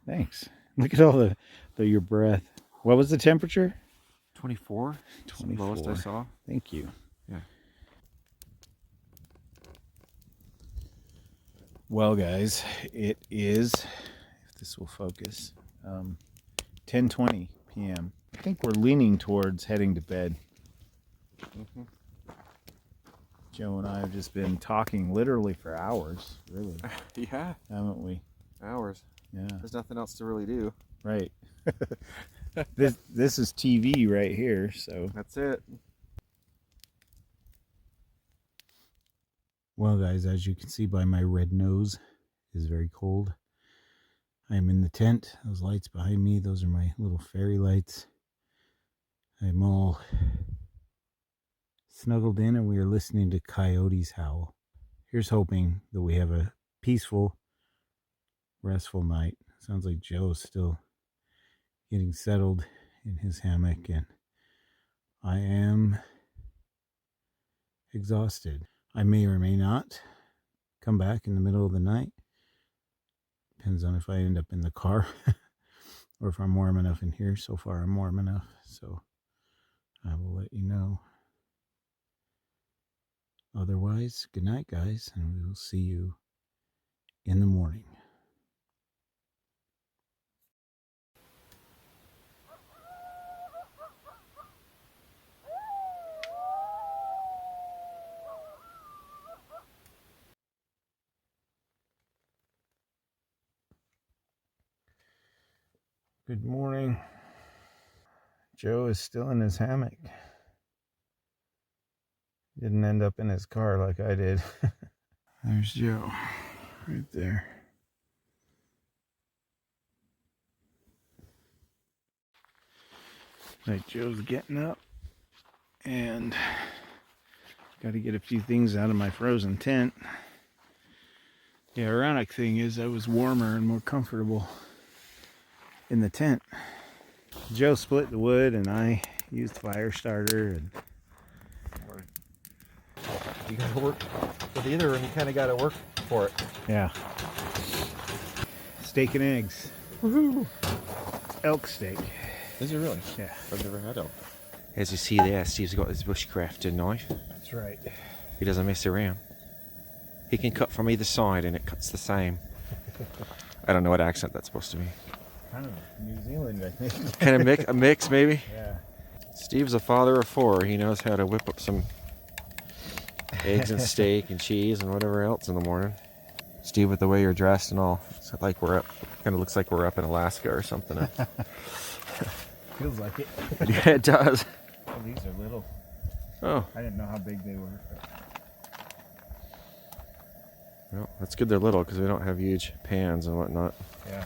Thanks. Look at all your breath. What was the temperature? 24. 24. Lowest I saw. Thank you. Yeah. Well, guys, it is, if this will focus, 10:20 p.m. I think we're leaning towards heading to bed. Mm-hmm. Joe and I have just been talking literally for hours, really, Yeah. haven't we? Hours. Yeah, There's nothing else to really do. right. This is TV right here, so. That's it. Well, guys, as you can see by my red nose, it is very cold. I am in the tent. Those lights behind me, those are my little fairy lights. I'm all snuggled in and we are listening to coyotes howl. Here's hoping that we have a peaceful, restful night. Sounds like Joe's still getting settled in his hammock and I am exhausted. I may or may not come back in the middle of the night. Depends on if I end up in the car or if I'm warm enough in here. So far I'm warm enough. So I will let you know. Otherwise, good night, guys, and we will see you in the morning. Good morning. Joe is still in his hammock. Didn't end up in his car like I did. There's Joe, right there. Right, Joe's getting up, and got to get a few things out of my frozen tent. The ironic thing is I was warmer and more comfortable in the tent. Joe split the wood and I used fire starter, and You gotta work with either, and you kind of gotta work for it. yeah. Steak and eggs. Woohoo! Elk steak. Is it really? Yeah. I've never had elk. As you see there, Steve's got his bushcrafting knife. That's right. He doesn't mess around. He can cut from either side and it cuts the same. I don't know what accent that's supposed to be. Kind of New Zealand, I think. Kind of a mix maybe? Yeah. Steve's a father of 4. He knows how to whip up some eggs and steak and cheese and whatever else in the morning. Steve, with the way you're dressed and all, it's like we're up, kind of looks like we're up in Alaska or something. Feels like it. Yeah, it does. Oh, these are little. Oh, I didn't know how big they were. well, that's good they're little because we don't have huge pans and whatnot. Yeah.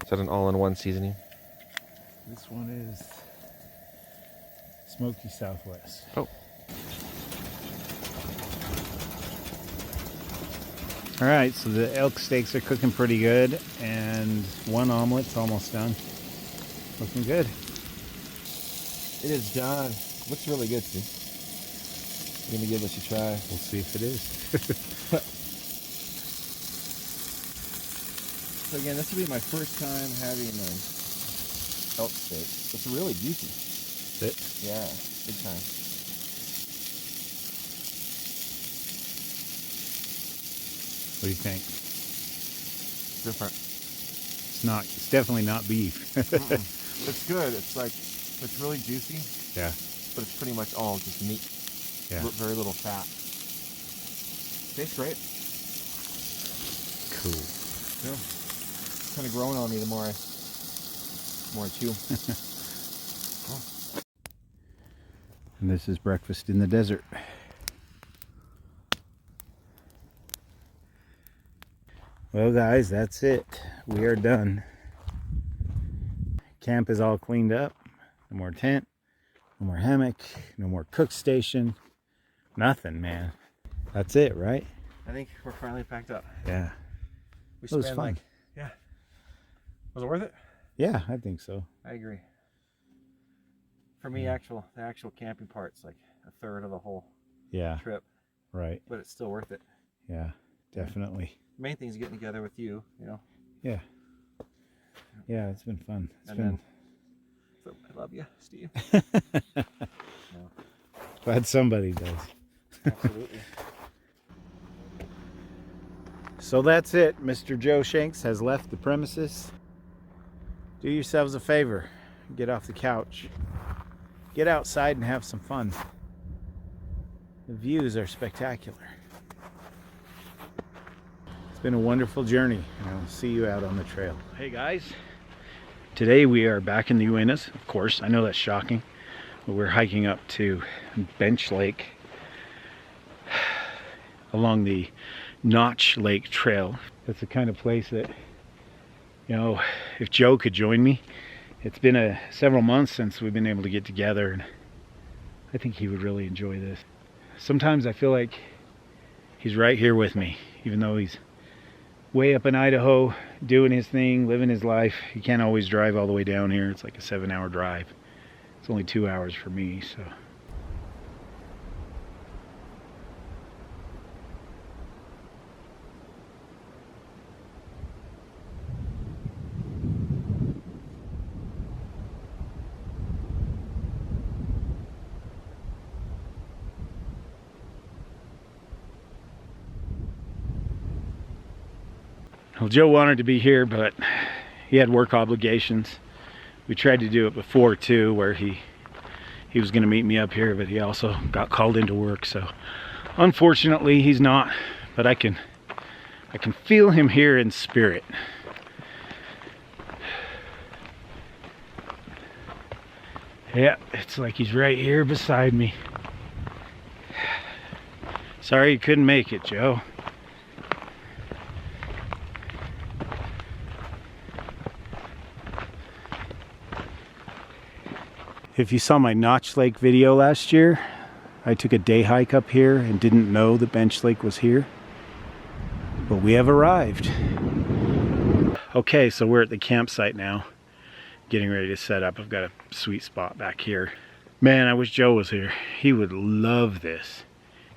Is that an all-in-one seasoning? This one is Smoky Southwest. Oh. All right, so the elk steaks are cooking pretty good, and one omelet's almost done. Looking good. It is done. Looks really good, Steve. You're gonna give this a try. We'll see if it is. So again, this will be my first time having an elk steak. It's really juicy. It? Yeah, big time. What do you think? Different. It's definitely not beef. It's good. It's really juicy. Yeah. But it's pretty much all just meat. Yeah. Very little fat. Tastes great. Cool. Yeah. Kind of growing on me the more I chew. And this is breakfast in the desert. Well, guys, that's it. We are done. Camp is all cleaned up. No more tent, no more hammock, no more cook station. Nothing, man. That's it, right? I think we're finally packed up. Yeah. We It was spent fun. yeah. Was it worth it? Yeah, I think so. I agree. For me, the actual camping part's like a third of the whole Yeah, trip, right. but it's still worth it. Yeah, definitely. The main thing is getting together with you, you know. Yeah. Yeah, it's been fun. So I love you, Steve. Glad somebody does. Absolutely. So that's it. Mr. Joe Shanks has left the premises. Do yourselves a favor. Get off the couch. Get outside and have some fun. The views are spectacular. It's been a wonderful journey, and I'll see you out on the trail. Hey guys, today we are back in the Uintas, of course. I know that's shocking, but we're hiking up to Bench Lake along the Notch Lake Trail. It's the kind of place that, you know, if Joe could join me. It's been several months since we've been able to get together, and I think he would really enjoy this. Sometimes I feel like he's right here with me, even though he's way up in Idaho doing his thing, living his life. He can't always drive all the way down here. It's like a 7-hour drive. It's only 2 hours for me, so. Well, Joe wanted to be here, but he had work obligations. We tried to do it before too, where he was going to meet me up here, but he also got called into work. So unfortunately he's not, but I can feel him here in spirit. Yeah, it's like he's right here beside me. Sorry you couldn't make it, Joe. If you saw my Notch Lake video last year, I took a day hike up here and didn't know that Bench Lake was here. But we have arrived. Okay, so we're at the campsite now, getting ready to set up. I've got a sweet spot back here. Man, I wish Joe was here. He would love this.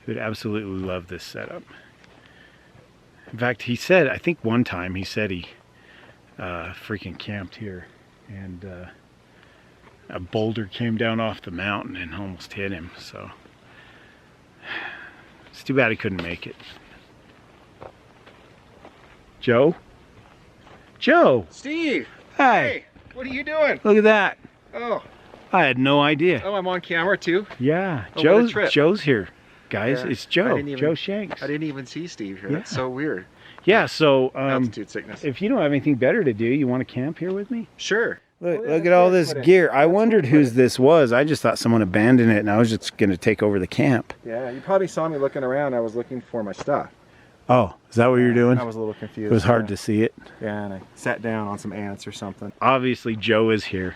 He would absolutely love this setup. In fact, he said, I think one time he said he freaking camped here, and a boulder came down off the mountain and almost hit him. So it's too bad he couldn't make it. Joe? Joe! Steve! Hi! Hey, what are you doing? Look at that! Oh, I had no idea. oh, I'm on camera too. Yeah, Oh, what a trip. Joe's here, guys. Yeah, It's Joe. didn't even- Joe Shanks. I didn't even see Steve here. Yeah. That's so weird. Yeah, so Altitude sickness. if you don't have anything better to do, you want to camp here with me? Sure. Look, Oh, yeah, look that's at all where I this put it. gear. I That's wondered where I put whose it. this was. I just thought someone abandoned it and I was just going to take over the camp. Yeah, you probably saw me looking around. I was looking for my stuff. Oh, is that what you're doing? I was a little confused. It was hard yeah. to see it. Yeah, and I sat down on some ants or something. Obviously, Joe is here.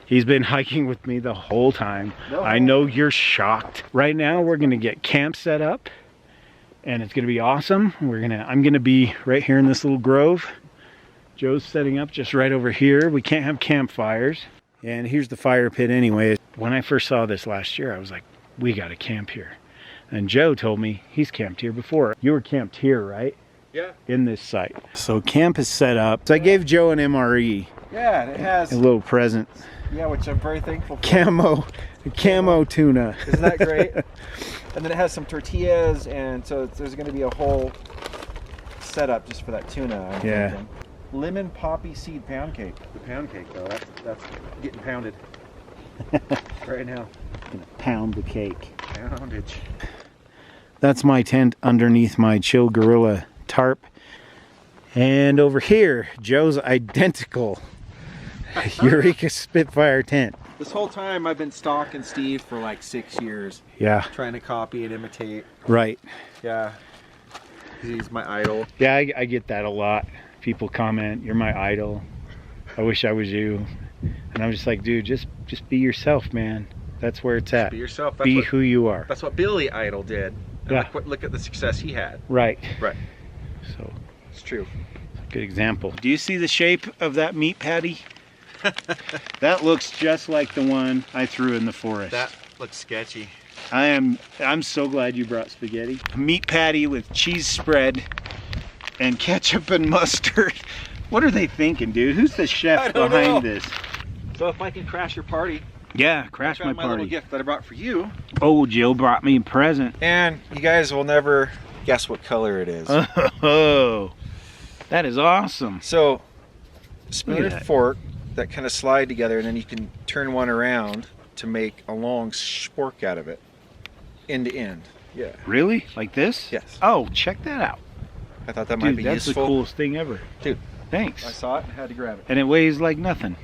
He's been hiking with me the whole time. No. I know you're shocked. Right now, we're going to get camp set up, and it's going to be awesome. I'm going to be right here in this little grove. Joe's setting up just right over here. We can't have campfires. And here's the fire pit anyway. When I first saw this last year, I was like, we got to camp here. And Joe told me he's camped here before. You were camped here, right? Yeah. In this site. So camp is set up. So I gave Joe an MRE, Yeah, and it has, a little present. yeah, which I'm very thankful for. Camo tuna. Isn't that great? And then it has some tortillas, and so there's going to be a whole setup just for that tuna. I'm Yeah. thinking. Lemon poppy seed pound cake. The pound cake, though, that's getting pounded right now. Gonna pound the cake. Poundage. That's my tent underneath my Chill Gorilla tarp. And over here, Joe's identical Eureka Spitfire tent. This whole time I've been stalking Steve for like 6 years, Yeah, trying to copy and imitate. right. Yeah. 'Cause he's my idol. Yeah, I get that a lot. People comment, "You're my idol. I wish I was you." And I'm just like, dude, just be yourself, man. That's where it's at. Be yourself. Be who you are. That's what Billy Idol did. And Yeah. look at the success he had. Right. Right. So, It's true. good example. Do you see the shape of that meat patty? That looks just like the one I threw in the forest. That looks sketchy. I'm so glad you brought spaghetti. A meat patty with cheese spread and ketchup and mustard. What are they thinking, dude? Who's the I chef don't behind know. this? So if I can crash your party, Yeah, crash my my little party. gift that I brought for you. Oh, Jill brought me a present. And you guys will never guess what color it is. Oh, that is awesome. So, spoon Look and at that. fork that kind of slide together, and then you can turn one around to make a long spork out of it, end to end. Yeah. Really? Like this? Yes. Oh, check that out. I thought that might Dude, be that's useful. the coolest thing ever. Dude. Thanks. I saw it and had to grab it. And it weighs like nothing.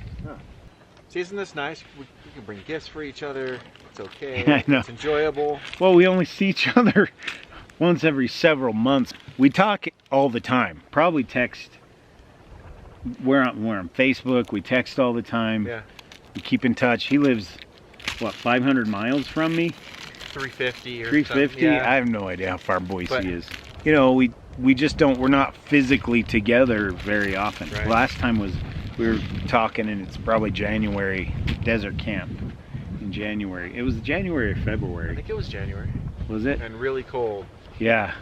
See, isn't this nice? We can bring gifts for each other. It's okay. I know. It's enjoyable. Well, we only see each other once every several months. We talk all the time. Probably text. We're on Facebook. We text all the time. Yeah. We keep in touch. He lives, what, 500 miles from me? 350 or 350? something. Yeah. I have no idea how far Boise But- is. You know, we just don't, we're not physically together very often. Right. Last time was, we were talking, and it's probably January, desert camp in January. It was January or I February, think it was January. was it? And really cold. Yeah.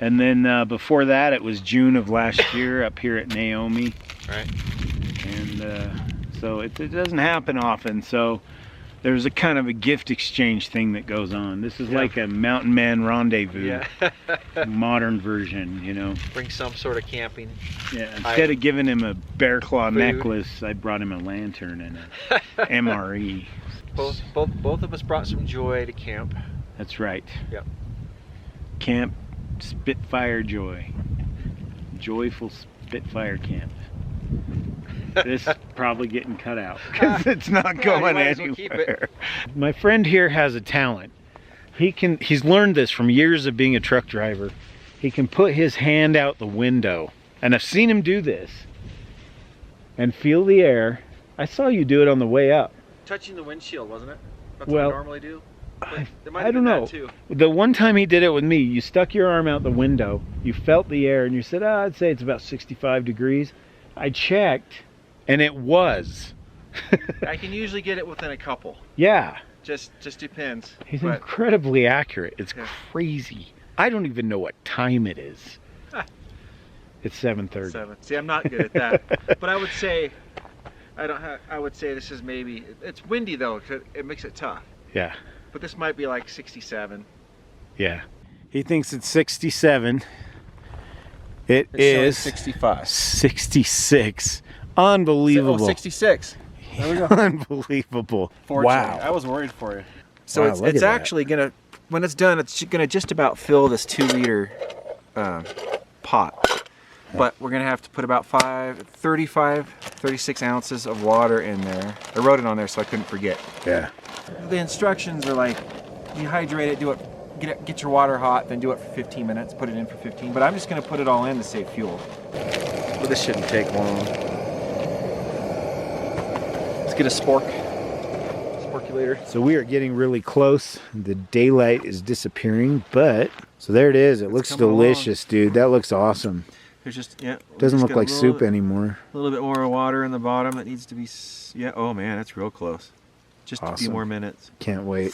And then before that, it was June of last year up here at Naomi. Right. And so it doesn't happen often. So There's a kind of a gift exchange thing that goes on. This is like a mountain man rendezvous. Yeah. Modern version, you know. Bring some sort of camping. Yeah, instead of giving him a bear claw necklace, I brought him a lantern and a MRE. Both of us brought some joy to camp. That's right. Yep. Camp Spitfire Joy. Joyful Spitfire Camp. This is probably getting cut out because it's not going anywhere. My friend here has a talent. He's learned this from years of being a truck driver. He can put his hand out the window, and I've seen him do this and feel the air. I saw you do it on the way up. Touching the windshield, wasn't it? That's Well, what I normally do. I don't know. The one time he did it with me, you stuck your arm out the window, you felt the air, and you said, I'd say it's about 65 degrees. I checked, and it was. I can usually get it within a couple. Yeah. Just depends. He's incredibly accurate. It's crazy. I don't even know what time it is. It's 7:30. 7. See, I'm not good at that. But I would say, I would say this is maybe, it's windy though, 'cause it makes it tough. Yeah. But this might be like 67. Yeah. He thinks it's 67. It is 65. 66. Unbelievable. Oh, 66. There we go. Unbelievable. Wow. I was worried for you. So Wow, it's actually gonna, when it's done, it's gonna just about fill this 2-liter pot. But we're gonna have to put about 36 ounces of water in there. I wrote it on there so I couldn't forget. Yeah. The instructions are like, dehydrate it, do it, get your water hot, then do it for 15 minutes, put it in for 15. But I'm just gonna put it all in to save fuel. But this shouldn't take long. Let's get a sporkulator. So we are getting really close. The daylight is disappearing, but so there it is. It looks delicious, dude. That looks awesome. There's just Doesn't look like soup anymore. A little bit more water in the bottom. That needs to be oh man, that's real close. Just a few more minutes. Can't wait.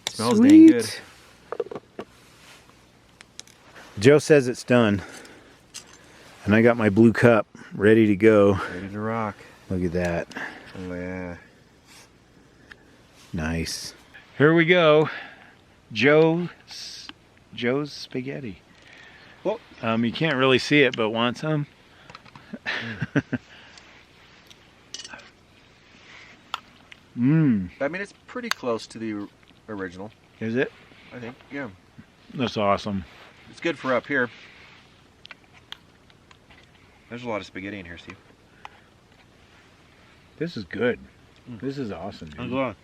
Smells dang good. Joe says it's done. And I got my blue cup ready to go. Ready to rock. Look at that. Oh yeah. Nice. Here we go. Joe's spaghetti. Well, you can't really see it, but want some? I mean, it's pretty close to the original. Is it? I think, yeah. That's awesome. It's good for up here. There's a lot of spaghetti in here, Steve. This is good. This is awesome, dude. Well,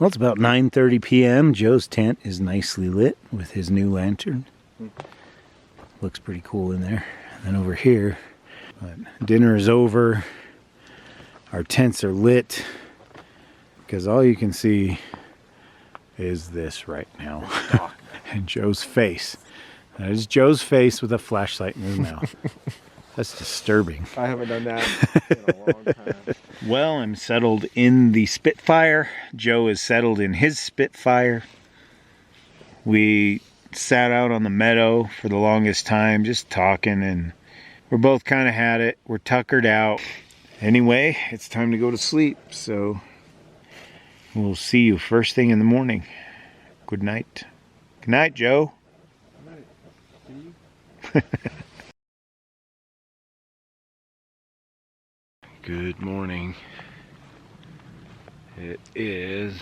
it's about 9:30 p.m. Joe's tent is nicely lit with his new lantern. Looks pretty cool in there. And then over here, dinner is over. Our tents are lit because all you can see is this right now. And Joe's face. That is Joe's face with a flashlight in his mouth. That's disturbing. I haven't done that in a long time. Well, I'm settled in the Spitfire. Joe is settled in his Spitfire. We sat out on the meadow for the longest time just talking, and we're both kind of had it. We're tuckered out. Anyway, it's time to go to sleep, so we'll see you first thing in the morning. Good night. Good night, Joe. Good morning. It is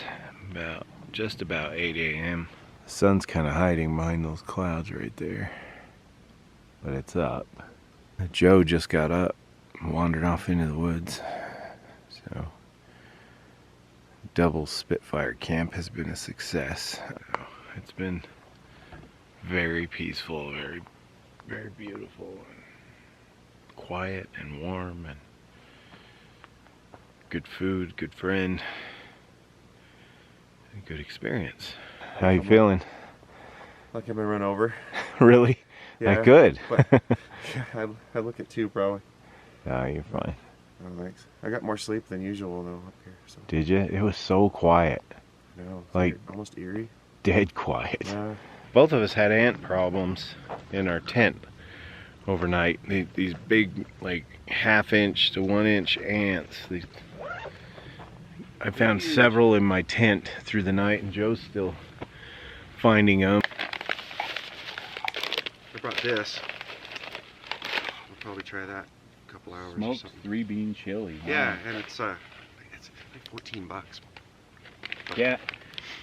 just about 8 a.m. The sun's kind of hiding behind those clouds right there, but it's up. Joe just got up and wandered off into the woods. So double Spitfire camp has been a success. It's been very peaceful, very beautiful, and quiet and warm, and good food, good friend, and good experience. How you feeling? Like I've been run over. Really? Yeah, Not good. But I look at 2 probably. No, you're fine. Oh, thanks. I got more sleep than usual though up here. So. Did you? It was so quiet. No, like almost eerie. Dead quiet. Yeah. Both of us had ant problems in our tent overnight. These big, like 1/2 inch to 1 inch ants. I found several in my tent through the night, and Joe's still finding them. I brought this. I'll probably try that in a couple hours or Smoked something. 3-bean chili. Wow. Yeah, and it's like $14. But Yeah,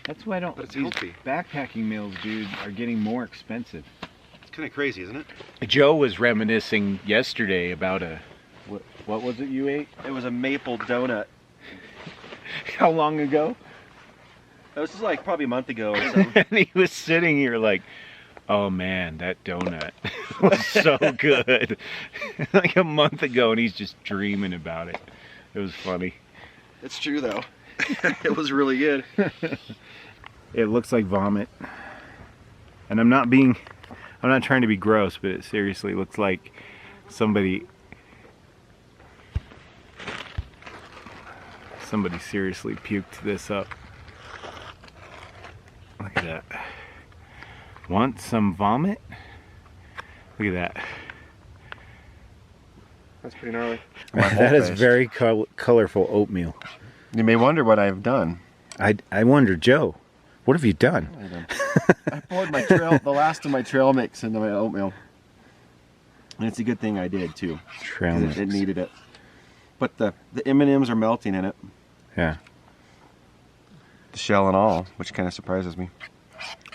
that's why I don't. But it's these healthy. backpacking meals, dude, are getting more expensive. It's kind of crazy, isn't it? Joe was reminiscing yesterday about what was it you ate? It was a maple donut. How long ago? It was just like probably a month ago or something. And he was sitting here like, oh man, that donut was so good. Like a month ago, and he's just dreaming about it. It was funny. It's true though. It was really good. It looks like vomit. And I'm not trying to be gross, but it seriously looks like somebody seriously puked this up. Look at that. Want some vomit? Look at that. That's pretty gnarly. That is very colorful oatmeal. You may wonder what I've done. I wonder, Joe, what have you done? I poured my trail, the last of my trail mix into my oatmeal. And it's a good thing I did too. Trail 'Cause mix. it needed it. But the M&Ms are melting in it. Yeah. The shell and all, which kind of surprises me.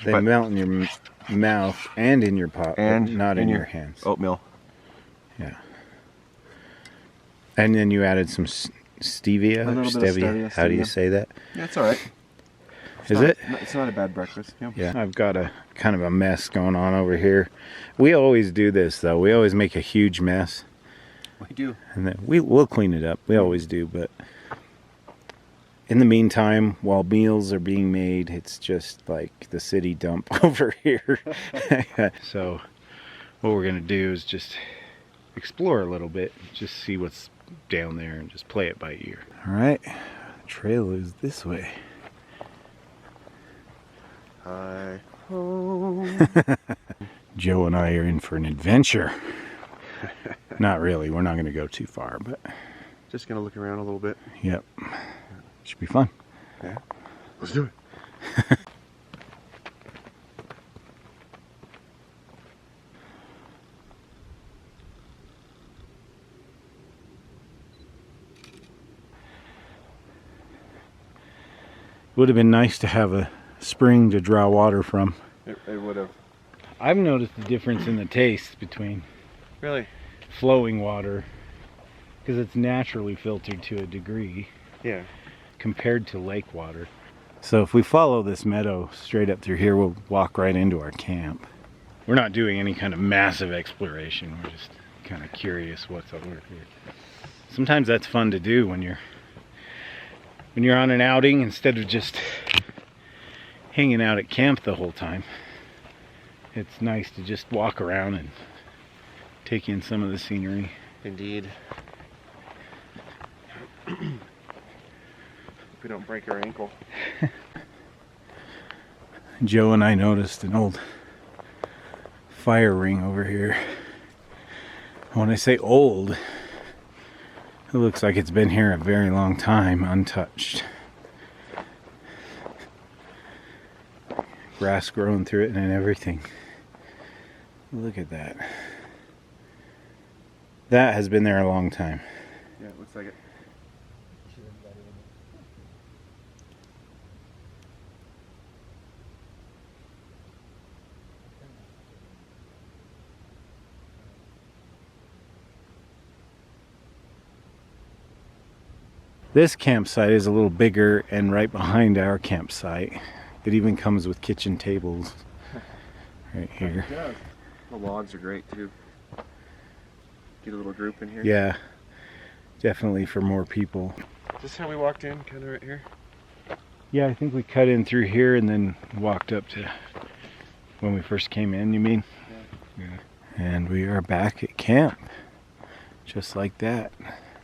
They But- melt in your mouth and in your pot, And but not in in your your hands. Oatmeal. Yeah. And then you added some stevia. A little bit of stevia, How do you stevia. say that? Yeah, it's all right. Is it? It's not a bad breakfast. Yeah. Yeah. I've got a kind of a mess going on over here. We always do this though. We always make a huge mess, We do. and then we'll clean it up. We always do, but in the meantime, while meals are being made, it's just like the city dump over here. So what we're gonna do is just explore a little bit, just see what's down there and just play it by ear. All right, the trail is this way. Hi. Joe and I are in for an adventure. Not really, we're not gonna go too far, but Just gonna look around a little bit. yep, should be fun. Yeah. Let's do it. Would have been nice to have a spring to draw water from. It would have. I've noticed the difference in the taste between Really? flowing water, because it's naturally filtered to a degree, Yeah. compared to lake water. So if we follow this meadow straight up through here, we'll walk right into our camp. We're not doing any kind of massive exploration. We're just kind of curious what's over here. Sometimes that's fun to do when you're on an outing instead of just hanging out at camp the whole time. It's nice to just walk around and take in some of the scenery. Indeed. If we don't break our ankle. Joe and I noticed an old fire ring over here. When I say old, it looks like it's been here a very long time, untouched. Grass growing through it and everything. Look at that. That has been there a long time. Yeah, it looks like it. This campsite is a little bigger and right behind our campsite. It even comes with kitchen tables right here. Yeah. The logs are great too. Get a little group in here. Yeah, definitely for more people. Is this how we walked in? Kind of right here? Yeah, I think we cut in through here and then walked up to when we first came in, you mean? Yeah. And we are back at camp, just like that.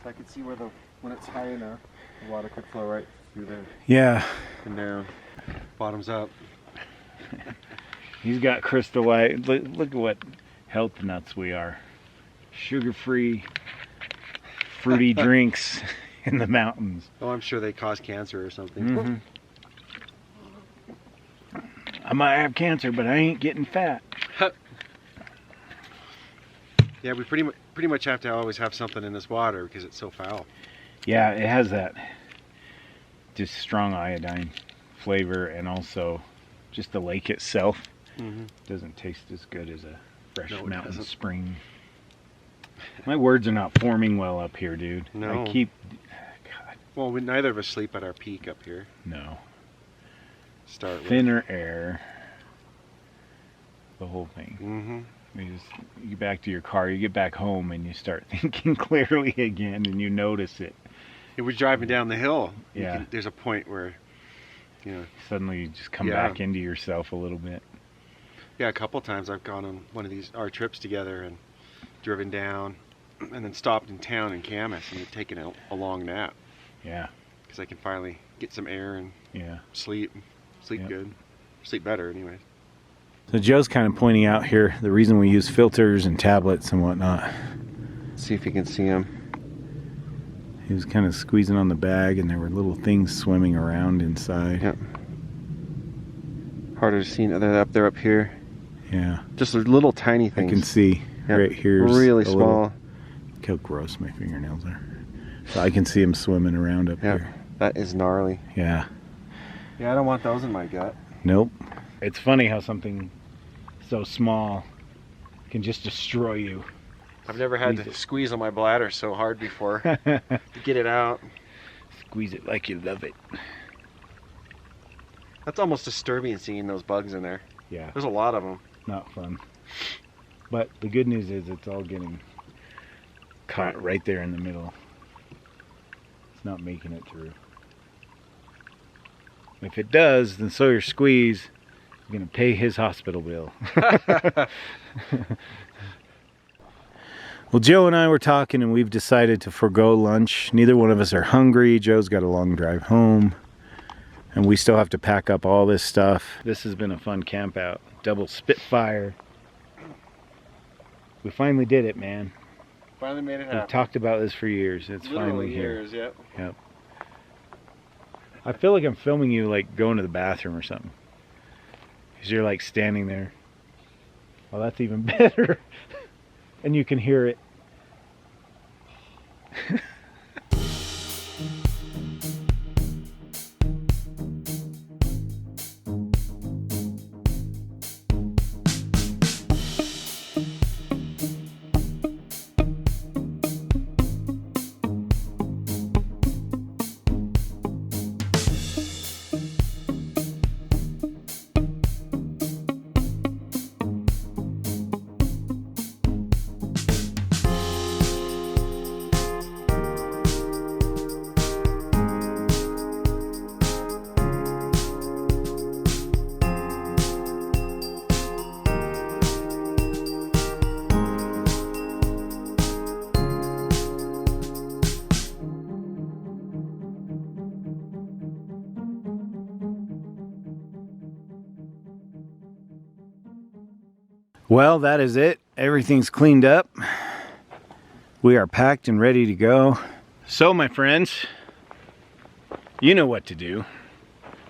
I could see where when it's high enough, the water could flow right through there Yeah, and down. Bottoms up. he's got Crystal Light. Look at what health nuts we are. Sugar-free, fruity drinks in the mountains. Oh, I'm sure they cause cancer or something. Mm-hmm. I might have cancer, but I ain't getting fat. Yeah, we pretty much have to always have something in this water because it's so foul. Yeah, it has that just strong iodine flavor, and also just the lake itself doesn't taste as good as a fresh mountain spring. My words are not forming well up here, dude. No. I keep... Well, neither of us sleep at our peak up here. No. Start with. Thinner air. The whole thing. Mm-hmm. You get back to your car, you get back home, and you start thinking clearly again, and you notice it. If we're driving down the hill, Yeah. There's a point where, Suddenly you just come back into yourself a little bit. Yeah, a couple times I've gone on one of our trips together and driven down, and then stopped in town in Camas and taken a long nap. Yeah. Because I can finally get some air and sleep Yep. good, sleep better, anyways. So Joe's kind of pointing out here the reason we use filters and tablets and whatnot. See if you can see them. He was kind of squeezing on the bag, and there were little things swimming around inside. Yep. Harder to see. They're up here. Yeah. Just little tiny things. I can see right here. Really small. Look how gross my fingernails are. So I can see them swimming around up here. That is gnarly. Yeah. Yeah, I don't want those in my gut. Nope. It's funny how something so small can just destroy you. I've never had to squeeze on my bladder so hard before to get it out. Squeeze it like you love it. That's almost disturbing seeing those bugs in there. Yeah. There's a lot of them. Not fun. But the good news is it's all getting caught right there in the middle. It's not making it through. If it does, then Sawyer Squeeze is going to pay his hospital bill. Well, Joe and I were talking, and we've decided to forego lunch. Neither one of us are hungry. Joe's got a long drive home, and we still have to pack up all this stuff. This has been a fun camp out. Double Spitfire. We finally did it, man. Finally made it happen. We've talked about this for years. It's Literally finally here. years, yep. Yep. I feel like I'm filming you like going to the bathroom or something. Because you're like standing there. Well, that's even better. And you can hear it. Well, that is it. Everything's cleaned up. We are packed and ready to go. So, my friends, you know what to do.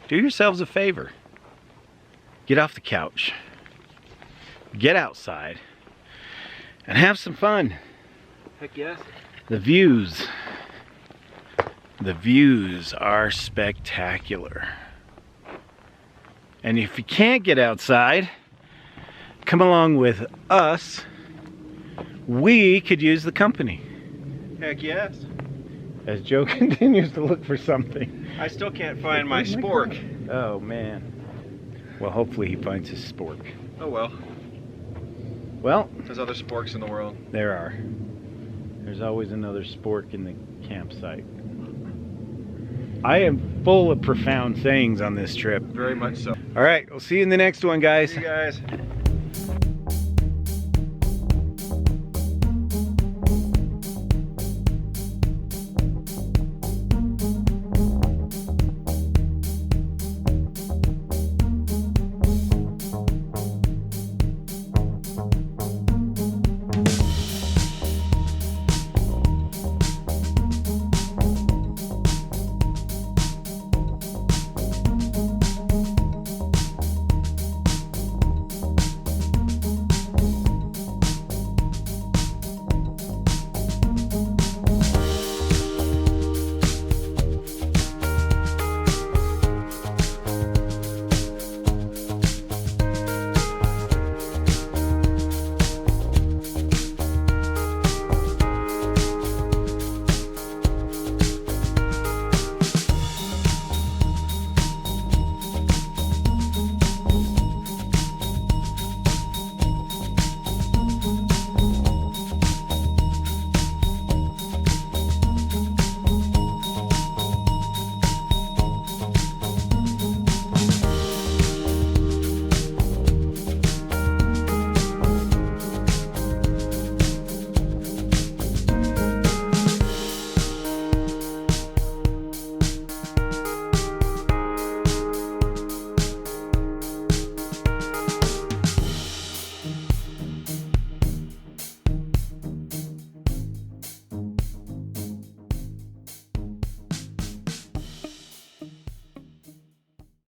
Do yourselves a favor. Get off the couch. Get outside. And have some fun. Heck yes. The views are spectacular. And if you can't get outside, come along with us. We could use the company. Heck yes. As Joe continues to look for something. I still can't find my spork. Oh man. Well, hopefully he finds his spork. Oh well. Well, There's other sporks in the world. there are. There's always another spork in the campsite. I am full of profound sayings on this trip. Very much so. All right, we'll see you in the next one, guys. See you guys.